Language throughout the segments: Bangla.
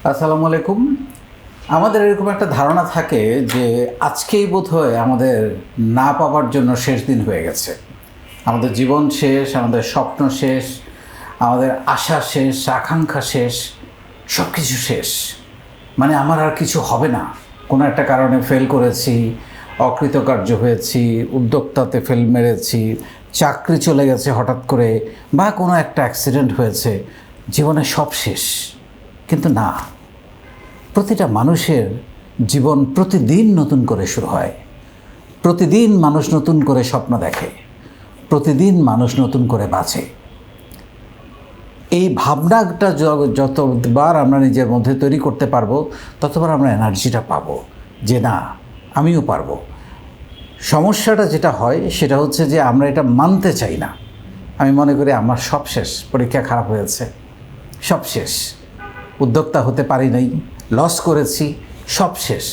আসসালামু আলাইকুম। আমাদের এরকম একটা ধারণা থাকে যে আজকেই বোধহয় আমাদের না পাওয়ার জন্য শেষ দিন হয়ে গেছে। আমাদের জীবন শেষ, আমাদের স্বপ্ন শেষ, আমাদের আশা শেষ, আকাঙ্ক্ষা শেষ, সব কিছু শেষ। মানে আমার আর কিছু হবে না। কোনো একটা কারণে ফেল করেছি, অকৃতকার্য হয়েছি, উদ্যোক্তাতে ফেল মেরেছি, চাকরি চলে গেছে হঠাৎ করে, বা কোনো একটা অ্যাক্সিডেন্ট হয়েছে, জীবনে সব শেষ। কিন্তু না, প্রতিটা মানুষের জীবন প্রতিদিন নতুন করে শুরু হয়। প্রতিদিন মানুষ নতুন করে স্বপ্ন দেখে, প্রতিদিন মানুষ নতুন করে বাঁচে। এই ভাবনাটা যতবার আমরা নিজের মধ্যে তৈরি করতে পারবো, ততবার আমরা এনার্জিটা পাবো যে না, আমিও পারবো। সমস্যাটা যেটা হয় সেটা হচ্ছে যে আমরা এটা মানতে চাই না। আমি মনে করি আমার সব শেষ, পরীক্ষা খারাপ হয়েছে, সব শেষ, উদ্যোক্তা হতে পারি নাই, লস করেছি, সব শেষ।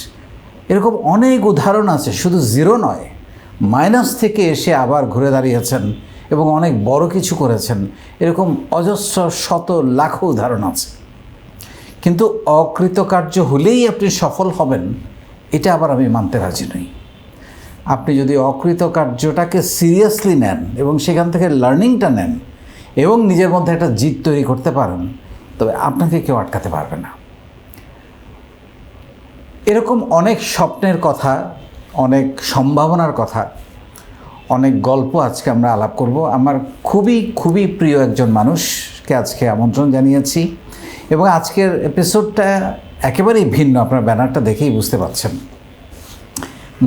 এরকম অনেক উদাহরণ আছে, শুধু জিরো নয়, মাইনাস থেকে এসে আবার ঘুরে দাঁড়িয়েছেন এবং অনেক বড় কিছু করেছেন। এরকম অজস্র শত লাখো উদাহরণ আছে। কিন্তু অকৃতকার্য হলেই আপনি সফল হবেন, এটা আবার আমি মানতে রাজি নই। আপনি যদি অকৃতকার্যটাকে সিরিয়াসলি নেন এবং সেখান থেকে লার্নিংটা নেন এবং নিজের মধ্যে একটা জিদ তৈরি করতে পারেন, তবে আপনাকে কেউ আটকাতে পারবে না। এরকম অনেক স্বপ্নের কথা, অনেক সম্ভাবনার কথা, অনেক গল্প আজকে আমরা আলাপ করব। আমার খুবই খুবই প্রিয় একজন মানুষকে আজকে আমন্ত্রণ জানিয়েছি এবং আজকের এপিসোডটা একেবারেই ভিন্ন। আপনার ব্যানারটা দেখেই বুঝতে পারছেন।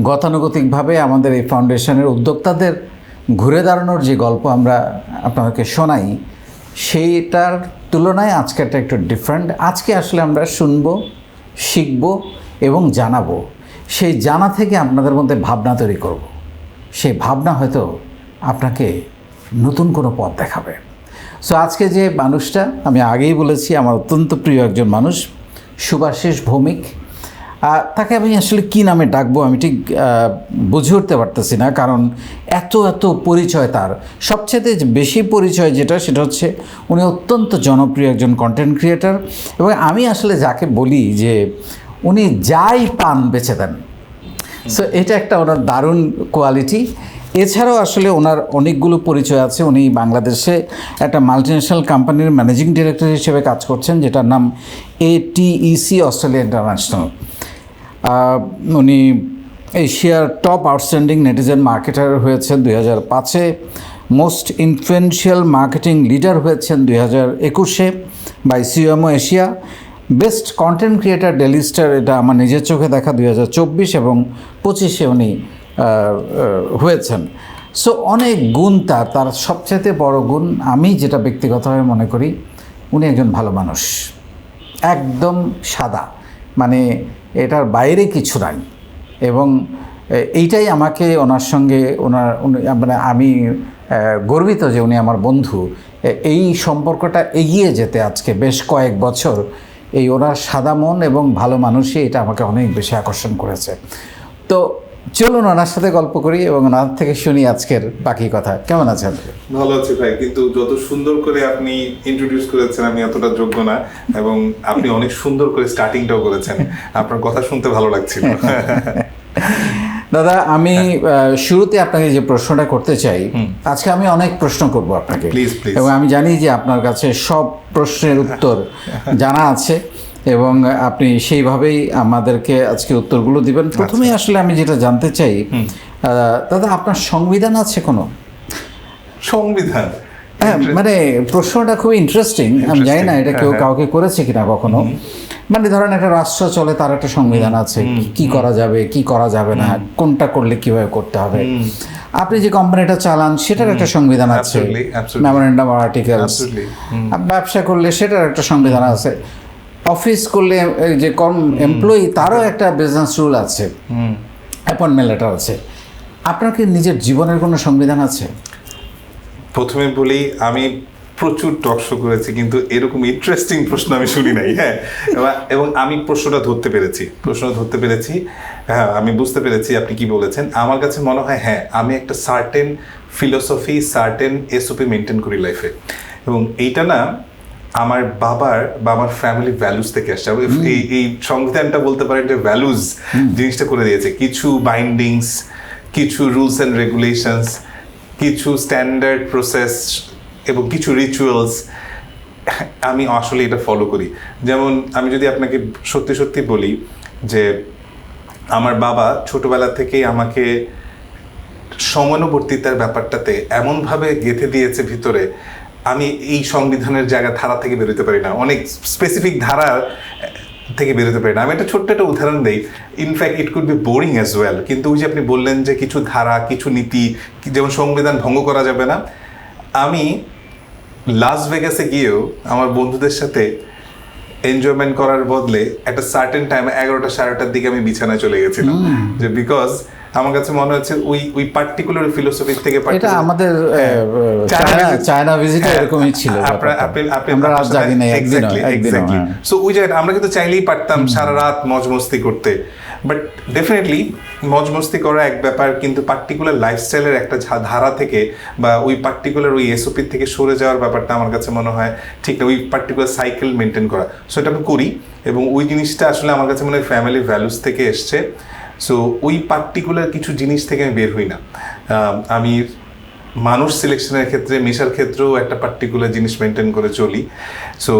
গতানুগতিকভাবে আমাদের এই ফাউন্ডেশনের উদ্যোক্তাদের ঘুরে দাঁড়ানোর যে গল্প আমরা আপনাদেরকে শোনাই, সেইটার তুলনায় আজকেরটা একটু ডিফারেন্ট। আজকে আসলে আমরা শুনব, শিখব এবং জানাবো। সেই জানা থেকে আপনাদের মধ্যে ভাবনা তৈরি করব। সেই ভাবনা হয়তো আপনাকে নতুন কোনো পথ দেখাবে। সো আজকে যে মানুষটা, আমি আগেই বলেছি, আমার অত্যন্ত প্রিয় একজন মানুষ, শুভাশিস ভৌমিক। তাকে আমি আসলে কী নামে ডাকবো আমি ঠিক বুঝে উঠতে পারতেছি না, কারণ এত এত পরিচয় তার। সবচেয়ে বেশি পরিচয় যেটা, সেটা হচ্ছে উনি অত্যন্ত জনপ্রিয় একজন কন্টেন্ট ক্রিয়েটার। এবং আমি আসলে যাকে বলি যে উনি যাই পান বেছে দেন। সো এটা একটা ওনার দারুণ কোয়ালিটি। এছাড়াও আসলে ওনার অনেকগুলো পরিচয় আছে। উনি বাংলাদেশে একটা মাল্টিন্যাশনাল কোম্পানির ম্যানেজিং ডিরেক্টর হিসেবে কাজ করছেন, যেটার নাম ATEC অস্ট্রেলিয়া ইন্টারন্যাশনাল। উনি এশিয়ার টপ আউটস্ট্যান্ডিং নেটিজেন মার্কেটার হয়েছেন 2005-এ, মোস্ট ইনফ্লুয়েন্সিয়াল মার্কেটিং লিডার হয়েছেন 2021-এ by CMO Asia, best content creator Daily Star, এটা আমার নিজের চোখে দেখা 2024 এবং 25-এ উনি হয়েছেন। সো অনেক গুণ তার সবচেয়ে বড় গুণ আমি যেটা ব্যক্তিগতভাবে মনে করি, উনি একজন ভালো মানুষ, একদম সাদা, মানে এটার বাইরে কিছু নাই। এবং এইটাই আমাকে ওনার সঙ্গে মানে আমি গর্বিত যে উনি আমার বন্ধু। এই সম্পর্কটা এগিয়ে যেতে আজকে বেশ কয়েক বছর এই ওনার সাদা মন এবং ভালো মানুষই এটা আমাকে অনেক বেশি আকর্ষণ করেছে। তো চলুন ওনার সাথে গল্প করি এবং ওনার থেকে শুনি আজকের বাকি কথা। কেমন আছেন? ভালো আছি ভাই, কিন্তু যত সুন্দর করে আপনি ইন্ট্রোডিউস করেছেন আমি এতটা যোগ্য না, এবং আপনি অনেক সুন্দর করে স্টার্টিংটাও করেছেন। আপনার কথা শুনতে ভালো লাগছিল। দাদা, আমি শুরুতে আপনাকে যে প্রশ্নটা করতে চাই, আজকে আমি অনেক প্রশ্ন করব আপনাকে, এবং আমি জানি যে আপনার কাছে সব প্রশ্নের উত্তর জানা আছে এবং আপনি সেইভাবেই আমাদেরকে আজকে উত্তরগুলো দিবেন। প্রথমেই আসলে আমি যেটা জানতে চাই, দাদা, আপনার সংবিধান আছে কোনো? সংবিধান? হ্যাঁ, মানে প্রশ্নটা খুবই ইন্টারেস্টিং। আমি জানি না এটা কেউ কাউকে করেছে কিনা কখনো। মানে ধরেন একটা রাষ্ট্র চলে, তার একটা সংবিধান আছে, কি করা যাবে, কি করা যাবে না, কোনটা করলে কিভাবে করতে হবে। আপনি যে কোম্পানিটা চালান সেটার একটা সংবিধান আছে, মেমোরেন্ডাম অফ আর্টিকেলস। ব্যবসা করলে সেটার একটা সংবিধান আছে। অফিস করলে যে এমপ্লয়ি, তারও একটা বিজনেস রুল আছে, অ্যাপয়েন্টমেন্ট লেটার আছে। আপনার কি নিজের জীবনের কোনো সংবিধান আছে? প্রথমে বলি, আমি প্রচুর টক শো করেছি, কিন্তু এরকম ইন্টারেস্টিং প্রশ্ন আমি শুনি নাই। হ্যাঁ, এবং আমি প্রশ্নটা ধরতে পেরেছি। হ্যাঁ, আমি বুঝতে পেরেছি আপনি কি বলেছেন। আমার কাছে মনে হয় হ্যাঁ, আমি একটা certain philosophy, certain SOP maintain করি লাইফে, এবং এইটা না আমার বাবার বা আমার ফ্যামিলি ভ্যালুস থেকে আসছে। এই সংবিধানটা বলতে পারেন যে ভ্যালুজ জিনিসটা করে দিয়েছে, কিছু বাইন্ডিংস, কিছু রুলস অ্যান্ড রেগুলেশনস, কিছু স্ট্যান্ডার্ড প্রসেস এবং কিছু রিচুয়ালস আমি আসলে এটা ফলো করি। যেমন আমি যদি আপনাকে সত্যি সত্যি বলি যে আমার বাবা ছোটবেলা থেকেই আমাকে সমানুবর্তিতার ব্যাপারটাতে এমনভাবে গেঁথে দিয়েছে ভিতরে, আমি এই সংবিধানের ধারা থেকে বেরোতে পারি না, অনেক স্পেসিফিক ধারা থেকে বেরোতে পারি না। আমি একটা ছোট্ট একটা উদাহরণ দিই, in fact it could be boring as well, কিন্তু ওই যে আপনি বললেন যে কিছু ধারা, কিছু নীতি, যেমন সংবিধান ভঙ্গ করা যাবে না। আমি লাস ভেগাসে গিয়েও আমার বন্ধুদের সাথে এনজয়মেন্ট করার বদলে একটা সার্টেন টাইম 11টা 11:30 দিকে আমি বিছানায় চলে গেছিলাম, যে বিকজ আমার কাছে মনে হচ্ছে ওই পার্টিকুলার ফিলোসফি থেকে এটা আমাদের চায়না ভিজিটে এরকমই ছিল, আমরা রাত জাগি না একদিনও। সো ওই জায়গাটা আমরা কিন্তু চাইলেই পারতাম সারা রাত মজ মস্তি করতে, বাট ডেফিনেটলি মজ মস্তি করা এক ব্যাপার, কিন্তু পার্টিকুলার লাইফস্টাইলের একটা ধারা থেকে বা ওই পার্টিকুলার ওই এসওপি থেকে সরে যাওয়ার ব্যাপারটা আমার কাছে মনে হয় ঠিক না, ওই পার্টিকুলার সাইকেল মেনটেন করা। সো এটা আমি করি, এবং ওই জিনিসটা আসলে আমার কাছে মনে হয় ফ্যামিলি ভ্যালুস থেকে এসছে। সো ওই পার্টিকুলার কিছু জিনিস থেকে আমি বের হই না। আমি মানুষ সিলেকশনের ক্ষেত্রে, মেশার ক্ষেত্রেও একটা পার্টিকুলার জিনিস মেনটেন করে চলি। সো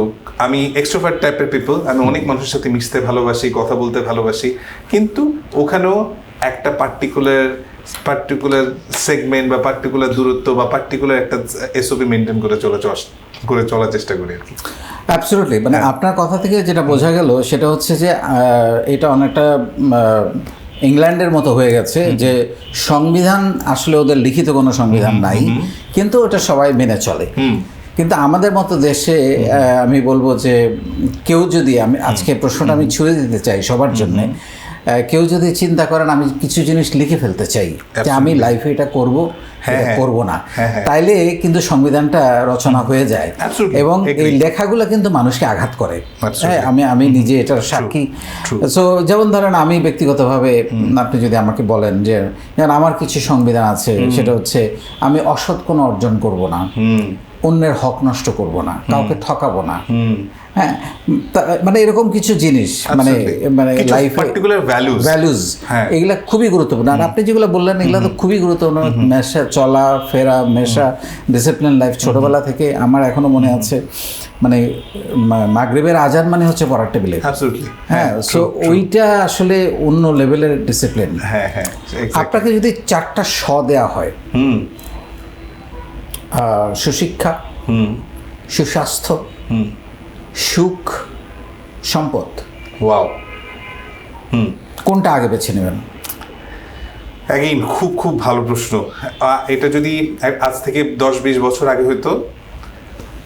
আমি এক্সট্রোভার্ট টাইপের পিপল, আমি অনেক মানুষের সাথে মিশতে ভালোবাসি, কথা বলতে ভালোবাসি, কিন্তু ওখানেও একটা পার্টিকুলার সেগমেন্ট বা পার্টিকুলার দূরত্ব বা পার্টিকুলার একটা এসওপি মেনটেন করে চলার চেষ্টা করি আর কি। অ্যাবসলিউটলি, মানে আপনার কথা থেকে যেটা বোঝা গেল সেটা হচ্ছে যে এটা অনেকটা ইংল্যান্ডের মতো হয়ে গেছে, যে সংবিধান আসলে ওদের লিখিত কোনো সংবিধান নাই, কিন্তু ওটা সবাই মেনে চলে। কিন্তু আমাদের মতো দেশে আমি বলবো যে কেউ যদি, আমি আজকে প্রশ্নটা আমি ছুঁড়ে দিতে চাই সবার জন্য, কেউ যদি চিন্তা করেন আমি কিছু জিনিস লিখে ফেলতে চাই যে আমি লাইফে এটা করব, করব না, তাইলে কিন্তু সংবিধানটা রচনা হয়ে যায়, এবং এই লেখাগুলো কিন্তু মানুষকে আঘাত করে। হ্যাঁ, আমি নিজে এটার সাক্ষী। সো যেমন ধরেন আমি ব্যক্তিগতভাবে, আপনি যদি আমাকে বলেন যে আমার কিছু সংবিধান আছে, সেটা হচ্ছে আমি অসৎ কোনো অর্জন করব না, অন্যের হক নষ্ট করব না, কাউকে ঠকাবো না, হ্যাঁ, মানে এরকম কিছু জিনিস, মানে লাইফে পার্টিকুলার ভ্যালুজ, এগুলা খুবই গুরুত্বপূর্ণ। আর আপনি যেগুলো বললেন এগুলো তো খুবই গুরুত্বপূর্ণ, মেশা, চলা ফেরা, মেশা, ডিসিপ্লিন লাইফ। ছোটবেলা থেকে আমার এখনো মনে আছে, মানে মাগরিবের আজান মানে হচ্ছে পড়ার টেবিলে, হ্যাঁ, সো ওইটা আসলে অন্য লেভেলের ডিসিপ্লিন। আপনাকে যদি 4টা স দেওয়া হয়, সুশিক্ষা, সুস্বাস্থ্য, সুখ, সম্পদ, ওয়াও, কোনটা আগে বেছে নেবেন? অ্যাগেইন খুব ভালো প্রশ্ন। এটা যদি আজ থেকে 10-20 বছর আগে হইতো,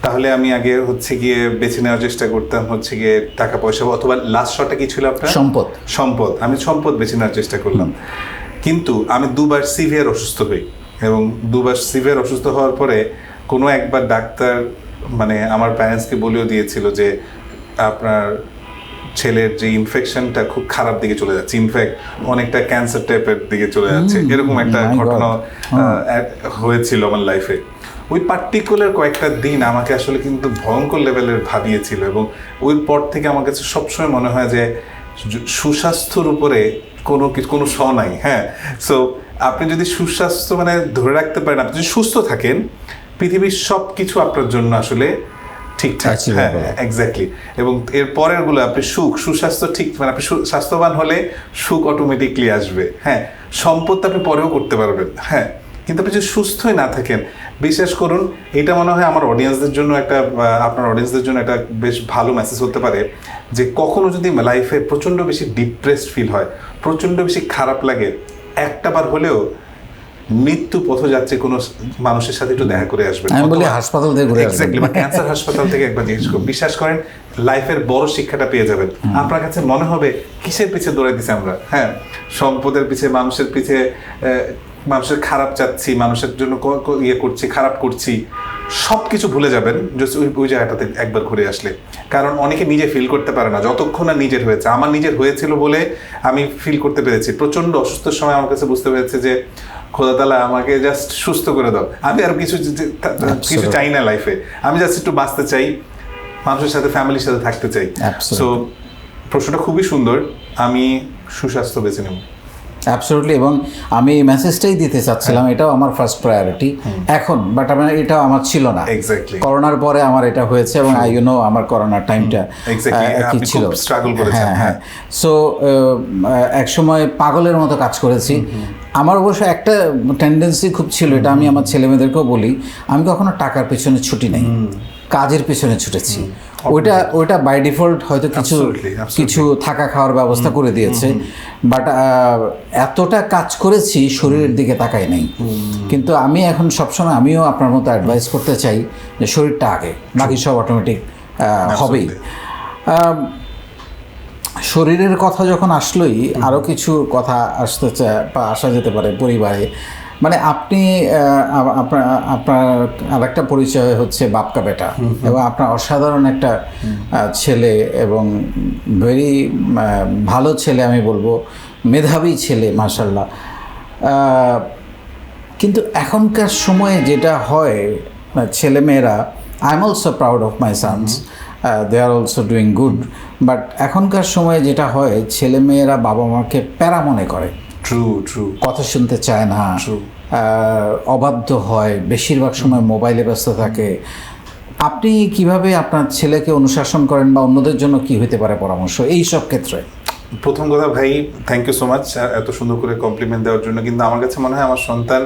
তাহলে আমি আগে হচ্ছে গিয়ে বেছে নেওয়ার চেষ্টা করতাম হচ্ছে গিয়ে টাকা পয়সা, অথবা লাস্ট শটটা কি ছিল আপনার? সম্পদ। আমি সম্পদ বেছে নেওয়ার চেষ্টা করলাম, কিন্তু আমি 2বার সিভিয়ার অসুস্থ হই, এবং 2বার সিভিয়ার অসুস্থ হওয়ার পরে কোনো একবার ডাক্তার মানে আমার প্যারেন্টসকে বলেও দিয়েছিল যে আপনার ছেলের যে ইনফেকশনটা খুব খারাপ দিকে চলে যাচ্ছে, ইনফ্যাক্ট অনেকটা ক্যান্সার টাইপের দিকে চলে যাচ্ছে, এরকম একটা ঘটনা হয়েছিল আমার লাইফে। ওই পার্টিকুলার কয়েকটা দিন আমাকে আসলে কিন্তু ভয়ঙ্কর লেভেলের ভাবিয়েছিল, এবং ওই পর থেকে আমার কাছে সবসময় মনে হয় যে সুস্বাস্থ্যর উপরে কোনো স নাই। হ্যাঁ, সো আপনি যদি সুস্বাস্থ্য মানে ধরে রাখতে পারেন, আপনি যদি সুস্থ থাকেন, পৃথিবীর সব কিছু আপনার জন্য আসলে ঠিকঠাক। হ্যাঁ, এক্স্যাক্টলি। এবং এর পরের গুলো আপনি সুস্বাস্থ্য ঠিক, মানে আপনি স্বাস্থ্যবান হলে সুখ অটোমেটিকলি আসবে। হ্যাঁ, সম্পদ আপনি পরেও করতে পারবেন, হ্যাঁ, কিন্তু আপনি যদি সুস্থই না থাকেন, বিশ্বাস করুন, এটা মনে হয় আমার অডিয়েন্সদের জন্য আপনার অডিয়েন্সদের জন্য একটা বেশ ভালো মেসেজ হতে পারে, যে কখনো যদি লাইফে প্রচণ্ড বেশি ডিপ্রেসড ফিল হয়, প্রচণ্ড বেশি খারাপ লাগে, একটাবার হলেও মৃত্যু পথযাত্রী কোনো মানুষের সাথে একটু দেখা করে আসবেন, হাসপাতাল থেকে ঘুরে আসবেন, এক্স্যাক্টলি, বা ক্যান্সার হাসপাতাল থেকে একবার জিজ্ঞেস করুন, বিশ্বাস করেন লাইফের বড় শিক্ষাটা পেয়ে যাবেন। আপনার কাছে মনে হবে কিসের পিছে দৌড়াইতেছি আমরা, হ্যাঁ, সম্পদের পিছে, মানুষের পিছে, মানুষের খারাপ চাচ্ছি, মানুষের জন্য করছি, খারাপ করছি, সব কিছু ভুলে যাবেন জাস্ট ওই জায়গাটাতে একবার ঘুরে আসলে। কারণ অনেকে নিজে ফিল করতে পারে না যতক্ষণ না নিজের হয়েছে। আমার নিজের হয়েছিল বলে আমি ফিল করতে পেরেছি। প্রচণ্ড অসুস্থর সময় আমার কাছে বুঝতে পেরেছে যে খোদা তাআলা আমাকে জাস্ট সুস্থ করে দাও, আমি আর কিছু চাই না লাইফে, আমি জাস্ট একটু বাঁচতে চাই, মানুষের সাথে, ফ্যামিলির সাথে থাকতে চাই। Absolutely. সো প্রশ্নটা খুবই সুন্দর। আমি সুস্বাস্থ্য বেছে নেব। অ্যাবসলিউটলি, এবং আমি এই মেসেজটাই দিতে চাচ্ছিলাম, এটাও আমার ফার্স্ট প্রায়োরিটি এখন, বাট এটাও আমার ছিল না। Exactly. করোনার পরে আমার এটা হয়েছে, এবং আই ইউ নো আমার করোনার টাইমটা Exactly. কি আপনি ছিল, খুব struggle করেছেন, হ্যাঁ। সো এক সময় পাগলের মতো কাজ করেছি। আমার অবশ্য একটা টেন্ডেন্সি খুব ছিল, এটা আমি আমার ছেলেমেয়েদেরকেও বলি, আমি কখনো টাকার পেছনে ছুটি নাই, কাজের পেছনে ছুটেছি। ওইটা বাই ডিফল্ট হয়তো কিছু থাকা খাওয়ার ব্যবস্থা করে দিয়েছে, বাট এতটা কাজ করেছি শরীরের দিকে তাকাই নাই। কিন্তু আমি এখন সবসময় আমিও আপনার মতো অ্যাডভাইস করতে চাই যে শরীরটা আগে, বাকি সব অটোমেটিক হবেই। শরীরের কথা যখন আসলোই আরও কিছু কথা আসা যেতে পারে পরিবারে। মানে আপনি আপনার আরেকটা পরিচয় হচ্ছে বাপকা বেটা, এবং আপনার অসাধারণ একটা ছেলে, এবং ভেরি ভালো ছেলে, আমি বলবো মেধাবী ছেলে, মাশাআল্লাহ। কিন্তু এখনকার সময়ে যেটা হয়, ছেলেমেয়েরা, I am also proud of my sons, they are also doing good, but এখনকার সময়ে যেটা হয়, ছেলেমেয়েরা বাবা মাকে প্যারা মনে করে, কথা শুনতে চায় না, অবাধ্য হয়, বেশিরভাগ সময় মোবাইলে ব্যস্ত থাকে। আপনি কিভাবে আপনার ছেলেকে অনুশাসন করেন, বা অন্যদের জন্য কি হতে পারে পরামর্শ এই সব ক্ষেত্রে? প্রথম কথা ভাই, থ্যাংক ইউ সো মাচ এত সুন্দর করে কমপ্লিমেন্ট দেওয়ার জন্য। কিন্তু আমার কাছে মনে হয় আমার সন্তান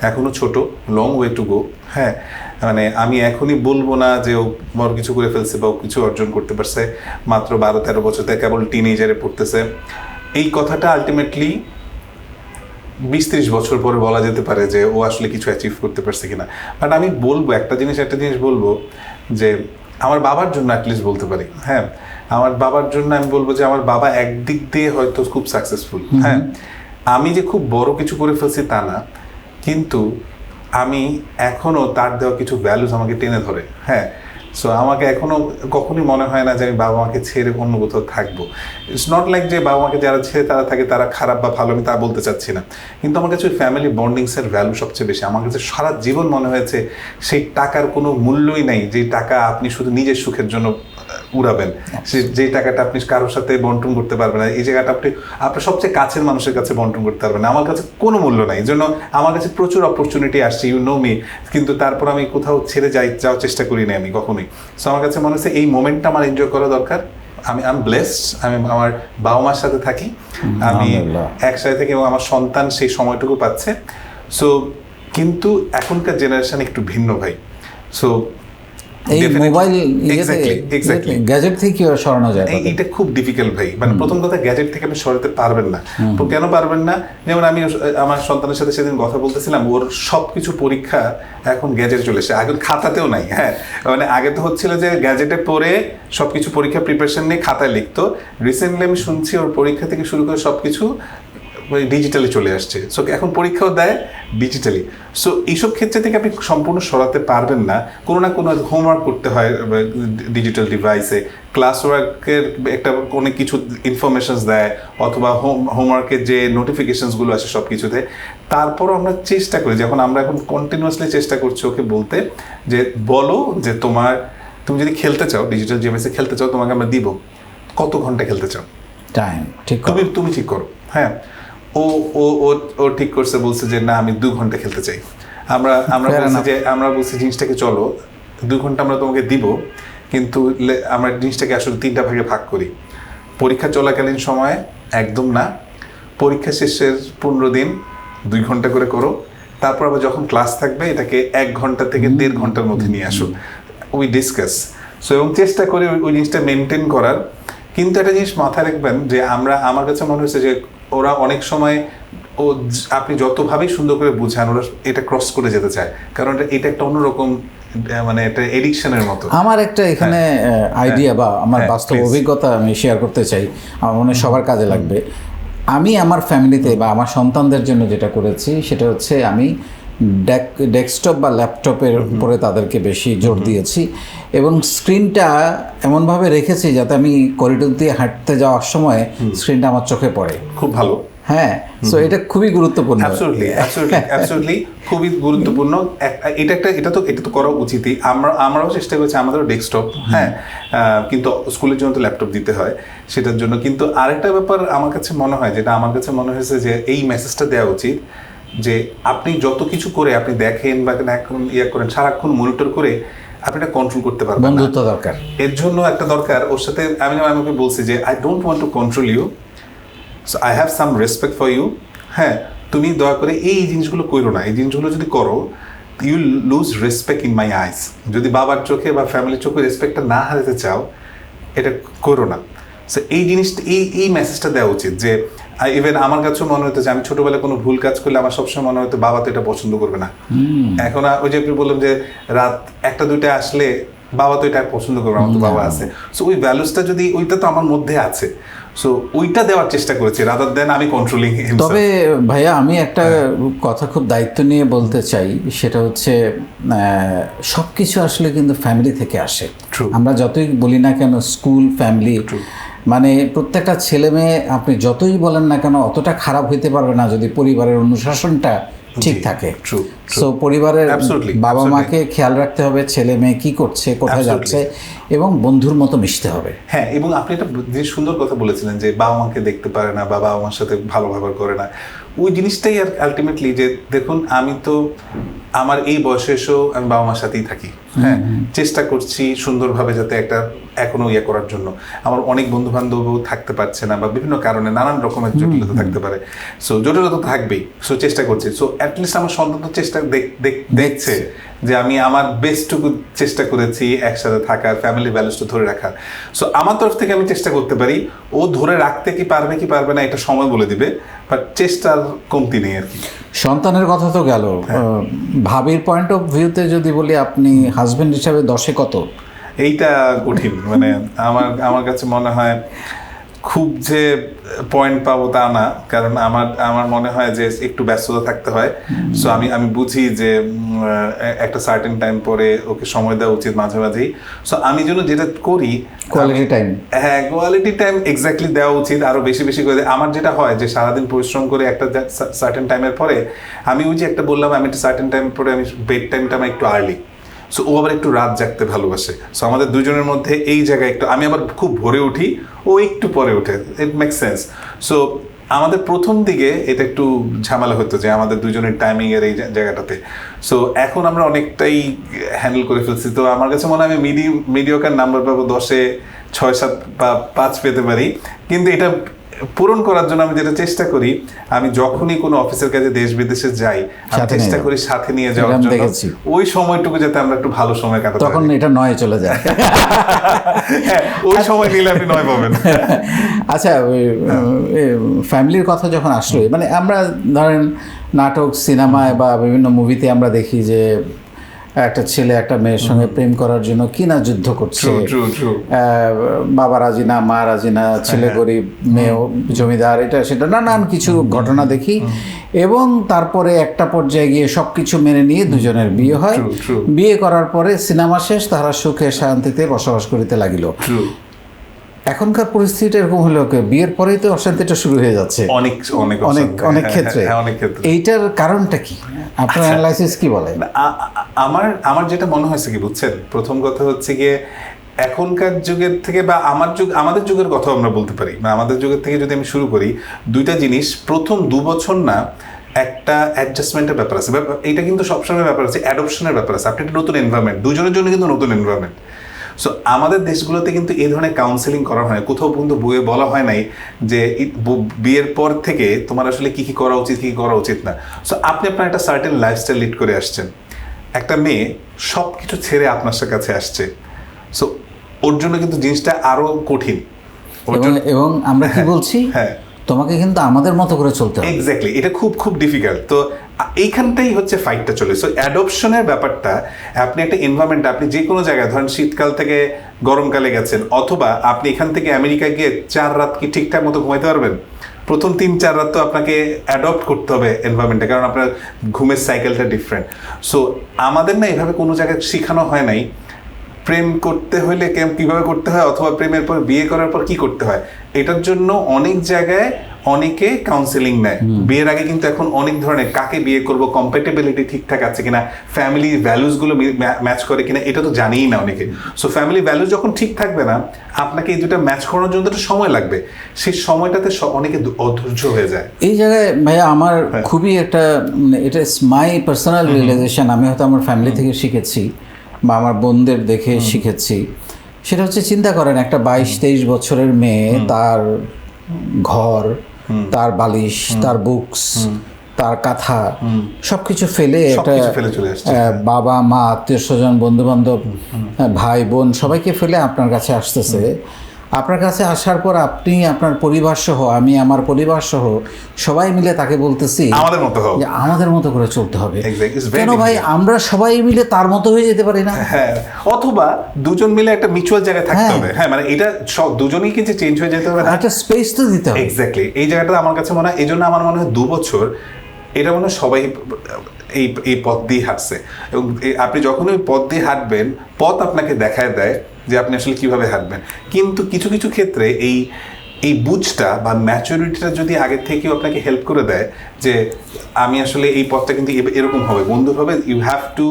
এখনও ছোট, লং ওয়ে টু গো। হ্যাঁ, মানে আমি এখনই বলবো না যে ও বড় কিছু করে ফেলছে বা ও কিছু অর্জন করতে পারছে। মাত্র 12-13 বছর থেকে কেবল টিনেজারে পড়তেছে। এই কথাটা আলটিমেটলি 20-30 বছর পরে বলা যেতে পারে যে ও আসলে কিছু অ্যাচিভ করতে পারছে কিনা। বাট আমি বলবো একটা জিনিস বলবো যে আমার বাবার জন্য অ্যাটলিস্ট বলতে পারি। হ্যাঁ, আমার বাবার জন্য আমি বলবো যে আমার বাবা একদিক দিয়ে হয়তো খুব সাকসেসফুল। হ্যাঁ, আমি যে খুব বড় কিছু করে ফেলছি তা না, কিন্তু আমি এখনও তার দেওয়া কিছু ভ্যালুস আমাকে টেনে ধরে। হ্যাঁ, সো আমাকে এখনও কখনোই মনে হয় না যে আমি বাবা মাকে ছেড়ে অন্য কোথাও থাকবো। ইটস নট লাইক যে বাবা মাকে যারা ছেড়ে তারা থাকে তারা খারাপ বা ভালো, আমি তা বলতে চাচ্ছি না। কিন্তু আমার কাছে ওই ফ্যামিলি বন্ডিংসের ভ্যালু সবচেয়ে বেশি। আমার কাছে সারা জীবন মনে হয়েছে সেই টাকার কোনো মূল্যই নাই, যে টাকা আপনি শুধু নিজের সুখের জন্য উড়াবেন, যে টাকাটা আপনি কারোর সাথে বন্টন করতে পারবেন না, এই জায়গাটা আপনার সবচেয়ে কাছের মানুষের কাছে বন্টন করতে পারবেন না। আমার কাছে কোনো মূল্য নাই। এই জন্য আমার কাছে প্রচুর অপরচুনিটি আসছে, ইউ নো মি, কিন্তু তারপর আমি কোথাও ছেড়ে যাওয়ার চেষ্টা করি না আমি কখনোই। সো আমার কাছে মনে হচ্ছে এই মোমেন্টটা আমার এনজয় করা দরকার। আমি ব্লেসড, আমি আমার বাবা মার সাথে থাকি, আমি একসাথে থাকি, এবং আমার সন্তান সেই সময়টুকু পাচ্ছে। সো কিন্তু এখনকার জেনারেশন একটু ভিন্ন ভাই। সো এই মোবাইল গ্যাজেট থেকে সরানো যায়, এটা খুব ডিফিকাল্ট ভাই। মানে প্রথম কথা, গ্যাজেট থেকে আপনি সরাতে পারবেন না। কেন পারবেন না? যেমন আমি আমার সন্তানের সাথে সেদিন কথা বলতেছিলাম, ওর সবকিছু পরীক্ষা এখন গ্যাজেট চলে এসে, আগে খাতাতেও নাই। হ্যাঁ, মানে আগে তো হচ্ছিল যে গ্যাজেটে পড়ে সবকিছু পরীক্ষা প্রিপারেশন নিয়ে খাতায় লিখতো। রিসেন্টলি আমি শুনছি ওর পরীক্ষা থেকে শুরু করে সবকিছু ডিজিটালি চলে আসছে। সো এখন পরীক্ষাও দেয় ডিজিটালি। সো এইসব ক্ষেত্রে থেকে আপনি সম্পূর্ণ সরাতে পারবেন না। কোনো না কোনো হোমওয়ার্ক করতে হয় ডিজিটাল ডিভাইসে, ক্লাস ওয়ার্কের একটা অনেক কিছু ইনফরমেশনস দেয়, অথবা হোমওয়ার্কের যে নোটিফিকেশনসগুলো আসে সব কিছুতে। তারপরও আমরা চেষ্টা করি, যখন আমরা এখন কন্টিনিউয়াসলি চেষ্টা করছি ওকে বলতে যে বলো যে তুমি যদি খেলতে চাও, ডিজিটাল ডিভাইসে খেলতে চাও, তোমাকে আমরা দিব, কত ঘন্টা খেলতে চাও, টাইম ঠিক তুমি ঠিক করো। হ্যাঁ, ও ঠিক করছে, বলছে যে না আমি 2 ঘন্টা খেলতে চাই। আমরা বলছি জিনিসটাকে চলো 2 ঘন্টা আমরা তোমাকে দিব, কিন্তু আমরা জিনিসটাকে আসলে 3টা ভাগে ভাগ করি। পরীক্ষা চলাকালীন সময়ে একদম না, পরীক্ষা শেষের 15 দিন 2 ঘন্টা করে করো, তারপর আবার যখন ক্লাস থাকবে এটাকে 1 ঘন্টা থেকে 1.5 ঘন্টার মধ্যে নিয়ে আসো। We discuss. সো এবং চেষ্টা করি ওই জিনিসটা মেনটেন করার। কিন্তু একটা জিনিস মাথায় রাখবেন যে আমার কাছে মনে হচ্ছে যে ওরা অনেক সময় আপনি যতভাবেই সুন্দর করে বুঝান, ওরা এটা ক্রস করে যেতে চায়, কারণ এটা একটা অন্যরকম, মানে একটা এডিকশনের মতো। আমার একটা এখানে আইডিয়া বা আমার বাস্তব অভিজ্ঞতা আমি শেয়ার করতে চাই, আমার মনে হয় সবার কাজে লাগবে। আমি আমার ফ্যামিলিতে বা আমার সন্তানদের জন্য যেটা করেছি সেটা হচ্ছে আমি ডেস্কটপ বা ল্যাপটপের উপরে তাদেরকে বেশি জোর দিয়েছি, এবং স্ক্রিনটা এমনভাবে রেখেছি যাতে আমি করিডোর দিয়ে হাঁটতে যাওয়ার সময় স্ক্রিনটা আমার চোখে পড়ে। খুব ভালো। হ্যাঁ, সো এটা খুবই গুরুত্বপূর্ণ। অ্যাবসলিউটলি খুবই গুরুত্বপূর্ণ। এটা তো করা উচিতই। আমরাও চেষ্টা করছি, আমাদেরও ডেস্কটপ, হ্যাঁ, কিন্তু স্কুলের জন্য তো ল্যাপটপ দিতে হয় সেটার জন্য। কিন্তু আরেকটা ব্যাপার আমার কাছে মনে হয়, যেটা আমার কাছে মনে হয়েছে যে এই মেসেজটা দেওয়া উচিত, যে আপনি যত কিছু করে আপনি দেখেন বা এখন করেন, সারাক্ষণ মনিটর করে আপনি এটা কন্ট্রোল করতে পারবেন না। বন্ধুত্ব দরকার, এর জন্য একটা দরকার। ওর সাথে আমাকে বলছি যে I don't want to control you, so I have some respect for you. হ্যাঁ, তুমি দয়া করে এই জিনিসগুলো করো না। এই জিনিসগুলো যদি করো, you lose respect in my eyes. যদি বাবার চোখে বা ফ্যামিলির চোখে রেসপেক্টটা না হারাতে চাও, এটা করো না। সো এই জিনিসটা, এই মেসেজটা দেওয়া উচিত। যে ইভেন আমার কাছেও মনে হতো যে আমি ছোটবেলায় কোনো ভুল কাজ করলে আমার সবসময় মনে হতো বাবা তো এটা পছন্দ করবে না। এখন ওই যে আপনি বললাম যে রাত 1টা-2টা আসলে বাবা তো এটা পছন্দ করবে, আমার তো বাবা আছে। সো ওই ভ্যালুসটা যদি, ওইটা তো আমার মধ্যে আছে, সো ওইটা দেওয়ার চেষ্টা করেছি রাদার দেন আমি কন্ট্রোলিং। তবে ভাইয়া আমি একটা কথা খুব দায়িত্ব নিয়ে বলতে চাই, সেটা হচ্ছে সব কিছু আসলে কিন্তু ফ্যামিলি থেকে আসে। আমরা যতই বলি না কেন স্কুল, ফ্যামিলি, মানে প্রত্যেকটা ছেলে মেয়ে আপনি যতই বলেন না কেন অতটা খারাপ হইতে পারবে না যদি পরিবারের অনুশাসনটা ঠিক থাকে। সো পরিবারের বাবা মাকে খেয়াল রাখতে হবে ছেলে মেয়ে কি করছে, কোথায় যাচ্ছে, এবং বন্ধুর মতো মিশতে হবে। হ্যাঁ, এবং আপনি একটা যে সুন্দর কথা বলেছিলেন যে বাবা মাকে দেখতে পারে না বা বাবা মার সাথে ভালো ব্যবহার করে না, ওই জিনিসটাই আর আলটিমেটলি যে দেখুন আমি তো আমার এই বয়সে এসেও আমি বাবা মার সাথেই থাকি। হ্যাঁ, চেষ্টা করছি সুন্দরভাবে যাতে একটা এখনো করার জন্য। আমার অনেক বন্ধু বান্ধবও থাকতে পারছে না বা বিভিন্ন কারণে নানান রকমের জটিলতা থাকতে পারে। সো জটিলতা থাকবেই, সো চেষ্টা করছি। সো অ্যাটলিস্ট আমার সন্তান তো চেষ্টা দেখছে যে আমি আমার বেস্টটুকু চেষ্টা করেছি একসাথে থাকার, ফ্যামিলি ভ্যালুসটা ধরে রাখার। সো আমার তরফ থেকে আমি চেষ্টা করতে পারি। ও ধরে রাখতে কি পারবে না এটা সময় বলে দিবে, বাট চেষ্টার কমতি নেই আর কি। সন্তানের কথা তো গেল, ভাবির পয়েন্ট অফ ভিউতে যদি বলি, আপনি হাজবেন্ড হিসাবে 10-এ কত? এইটা কঠিন। মানে আমার কাছে মনে হয় খুব যে পয়েন্ট পাবো তা না, কারণ আমার মনে হয় যে একটু ব্যস্ততা থাকতে হয়। সো আমি বুঝি যে একটা সার্টেন টাইম পরে ওকে সময় দেওয়া উচিত মাঝে মাঝেই। সো আমি যেন যেটা করি কোয়ালিটি টাইম, হ্যাঁ কোয়ালিটি টাইম এক্স্যাক্টলি দেওয়া উচিত, আরো বেশি বেশি করে। আমার যেটা হয় যে সারাদিন পরিশ্রম করে একটা সার্টেন টাইমের পরে আমি ওই যে একটা বললাম, আমি একটা সার্টেন টাইম পরে আমি বেড টাইমটা আমার একটু আর্লি। সো ও আবার একটু রাত জাগতে ভালোবাসে। সো আমাদের দুজনের মধ্যে এই জায়গায় একটু, আমি আবার খুব ভোরে উঠি, ও একটু পরে ওঠে। It make sense. সো আমাদের প্রথম দিকে এটা একটু ঝামেলা হতো যে আমাদের দুজনের টাইমিং এর এই জায়গাটাতে। সো এখন আমরা অনেকটাই হ্যান্ডেল করে ফেলছি। তো আমার কাছে মনে হয় আমি মিডিওকার নাম্বার পাবো 10-এ 6-7 বা 5 পেতে পারি। কিন্তু এটা পূরণ করার জন্য আমি যেটা চেষ্টা করি, আমি যখনই কোনো অফিসের কাজে দেশ বিদেশে যাই আমি চেষ্টা করি সাথে নিয়ে যাওয়ার জন্য, ওই সময়টুকু যাতে আমরা একটু ভালো সময় কাটাতে পারি। তখন এটা 9 চলে যায়। হ্যাঁ, ওই সময় নিলে আপনি 9 পাবেন। আচ্ছা, ফ্যামিলির কথা যখন আসলো, মানে আমরা ধরেন নাটক, সিনেমায় বা বিভিন্ন মুভিতে আমরা দেখি যে একটা ছেলে একটা মেয়ের সঙ্গে প্রেম করার জন্য কি না যুদ্ধ করছে, বাবা রাজি না, মা রাজি না, ছেলে গরিব, মেয়ে জমিদার, এটা সেটা নানান কিছু ঘটনা দেখি। এবং তারপরে একটা পর্যায়ে গিয়ে সবকিছু মেনে নিয়ে দুজনের বিয়ে হয়। বিয়ে করার পরে সিনেমা শেষ, তারা সুখে শান্তিতে বসবাস করিতে লাগিল। এখনকার পরিস্থিতি এরকম হলো, বিয়ের পরেই তো অশান্তিটা শুরু হয়ে যাচ্ছে অনেক ক্ষেত্রে। এইটার কারণটা কি, আপনার অ্যানালাইসিস কি বলে? আমার যেটা মনে হয়েছে কি বুঝছেন, প্রথম কথা হচ্ছে গিয়ে এখনকার যুগের থেকে বা আমাদের যুগের কথা আমরা বলতে পারি, বা আমাদের যুগের থেকে যদি আমি শুরু করি, দুইটা জিনিস। প্রথম 2 বছর না একটা অ্যাডজাস্টমেন্টের ব্যাপার আছে, এটা কিন্তু সবসময় ব্যাপার আছে, অ্যাডপশনের ব্যাপার আছে। আপনি একটা নতুন এনভায়রনমেন্ট, দুজনের জন্য কিন্তু নতুন এনভায়রনমেন্ট। সো আমাদের দেশগুলোতে কিন্তু এই ধরনের কাউন্সেলিং করা হয়, কোথাও পর্যন্ত বইয়ে বলা হয় নাই যে বিয়ের পর থেকে তোমার আসলে কি কি করা উচিত, কি করা উচিত না। সো আপনি আপনার একটা সার্টেন লাইফস্টাইল লিড করে আসছেন, একটা মেয়ে সব কিছু ছেড়ে আপনার কাছে আসছে। সো ওর জন্য কিন্তু জিনিসটা আরো কঠিন। এবং আমরা কি বলছি, হ্যাঁ তোমাকে কিন্তু আমাদের মতো করে চলতে হবে। এক্স্যাক্টলি, এটা খুব খুব ডিফিকাল্ট। তো এইখানটাই হচ্ছে ফাইটটা চলে। সো অ্যাডপশনের ব্যাপারটা, আপনি একটা এনভায়রনমেন্ট, আপনি যে কোনো জায়গায় ধরেন শীতকাল থেকে গরমকালে গেছেন, অথবা আপনি এখান থেকে আমেরিকা গিয়ে 4 রাত কি ঠিকঠাক মতো ঘুমাইতে পারবেন? প্রথম 3-4 রাত তো আপনাকে অ্যাডপ্ট করতে হবে এনভায়রনমেন্টে, কারণ আপনার ঘুমের সাইকেলটা ডিফারেন্ট। সো আমাদের না এভাবে কোনো জায়গায় শেখানো হয় নাই প্রেম করতে হলে কিভাবে করতে হয়, অথবা প্রেমের পর বিয়ে করার পর কি করতে হয়। এটার জন্য অনেক জায়গায় অনেকে কাউন্সেলিং নেয় বিয়ের আগে, কিন্তু এখন অনেক ধরনের কাকে বিয়ে করব, কম্প্যাটেবিলিটি ঠিকঠাক আছে কিনা, ফ্যামিলি ভ্যালুসগুলো ম্যাচ করে কিনা, এটা তো জানেই না অনেকে। সো ফ্যামিলি ভ্যালুস যখন ঠিক থাকবে না, আপনাকে এই দুটো ম্যাচ করানোর জন্য একটা সময় লাগবে, সেই সময়টাতে অনেকে অধৈর্য হয়ে যায়। এই জায়গায় ভাইয়া আমার খুবই একটা এটা মাই পার্সোনাল রিয়েলাইজেশন, আমি হয়তো আমার ফ্যামিলি থেকে শিখেছি বা আমার বোনদের দেখে শিখেছি। সেটা হচ্ছে, চিন্তা করেন একটা 22-23 বছরের মেয়ে, তার ঘর, তার বালিশ, তার বুকস, তার কাঁথা সবকিছু ফেলে একটা চলে আসছে, বাবা মা আত্মীয় স্বজন বন্ধু বান্ধব ভাই বোন সবাইকে ফেলে আপনার কাছে আসতেছে। আপনার কাছে আসার পর আপনি আপনার পরিবার সহ, আমি আমার পরিবার সহ সবাই মিলে তাকে বলতেছি আমাদের মতো হোক, যে আমাদের মতো করে চলতে হবে। Exactly. It's very কেন ভাই আমরা সবাই মিলে তার মতো হয়ে যেতে পারি না? হ্যাঁ, অথবা দুজন মিলে একটা মিউচুয়াল জায়গায় থাকতে হবে। হ্যাঁ, মানে এটা দুজনেই কিন্তু চেঞ্জ হয়ে যেতে হবে, একটা স্পেস তো দিতে হবে। এক্স্যাক্টলি, এই জায়গাটা আমার কাছে মনে হয়, এই জন্য আমার মনে হয় 2 বছর এটা মনে হয় সবাই এই পথ দিয়ে হাঁটছে। এবং আপনি যখন ওই পথ দিয়ে হাঁটবেন, পথ আপনাকে দেখায় দেয় যে আপনি আসলে কিভাবে হাঁটবেন। কিন্তু কিছু কিছু ক্ষেত্রে এই বুঝটা বা ম্যাচুরিটিটা যদি আগে থেকেও আপনাকে হেল্প করে দেয় যে আমি আসলে এই পথটা কিন্তু এরকম হবে, বন্ধুর হবে, ইউ হ্যাভ টু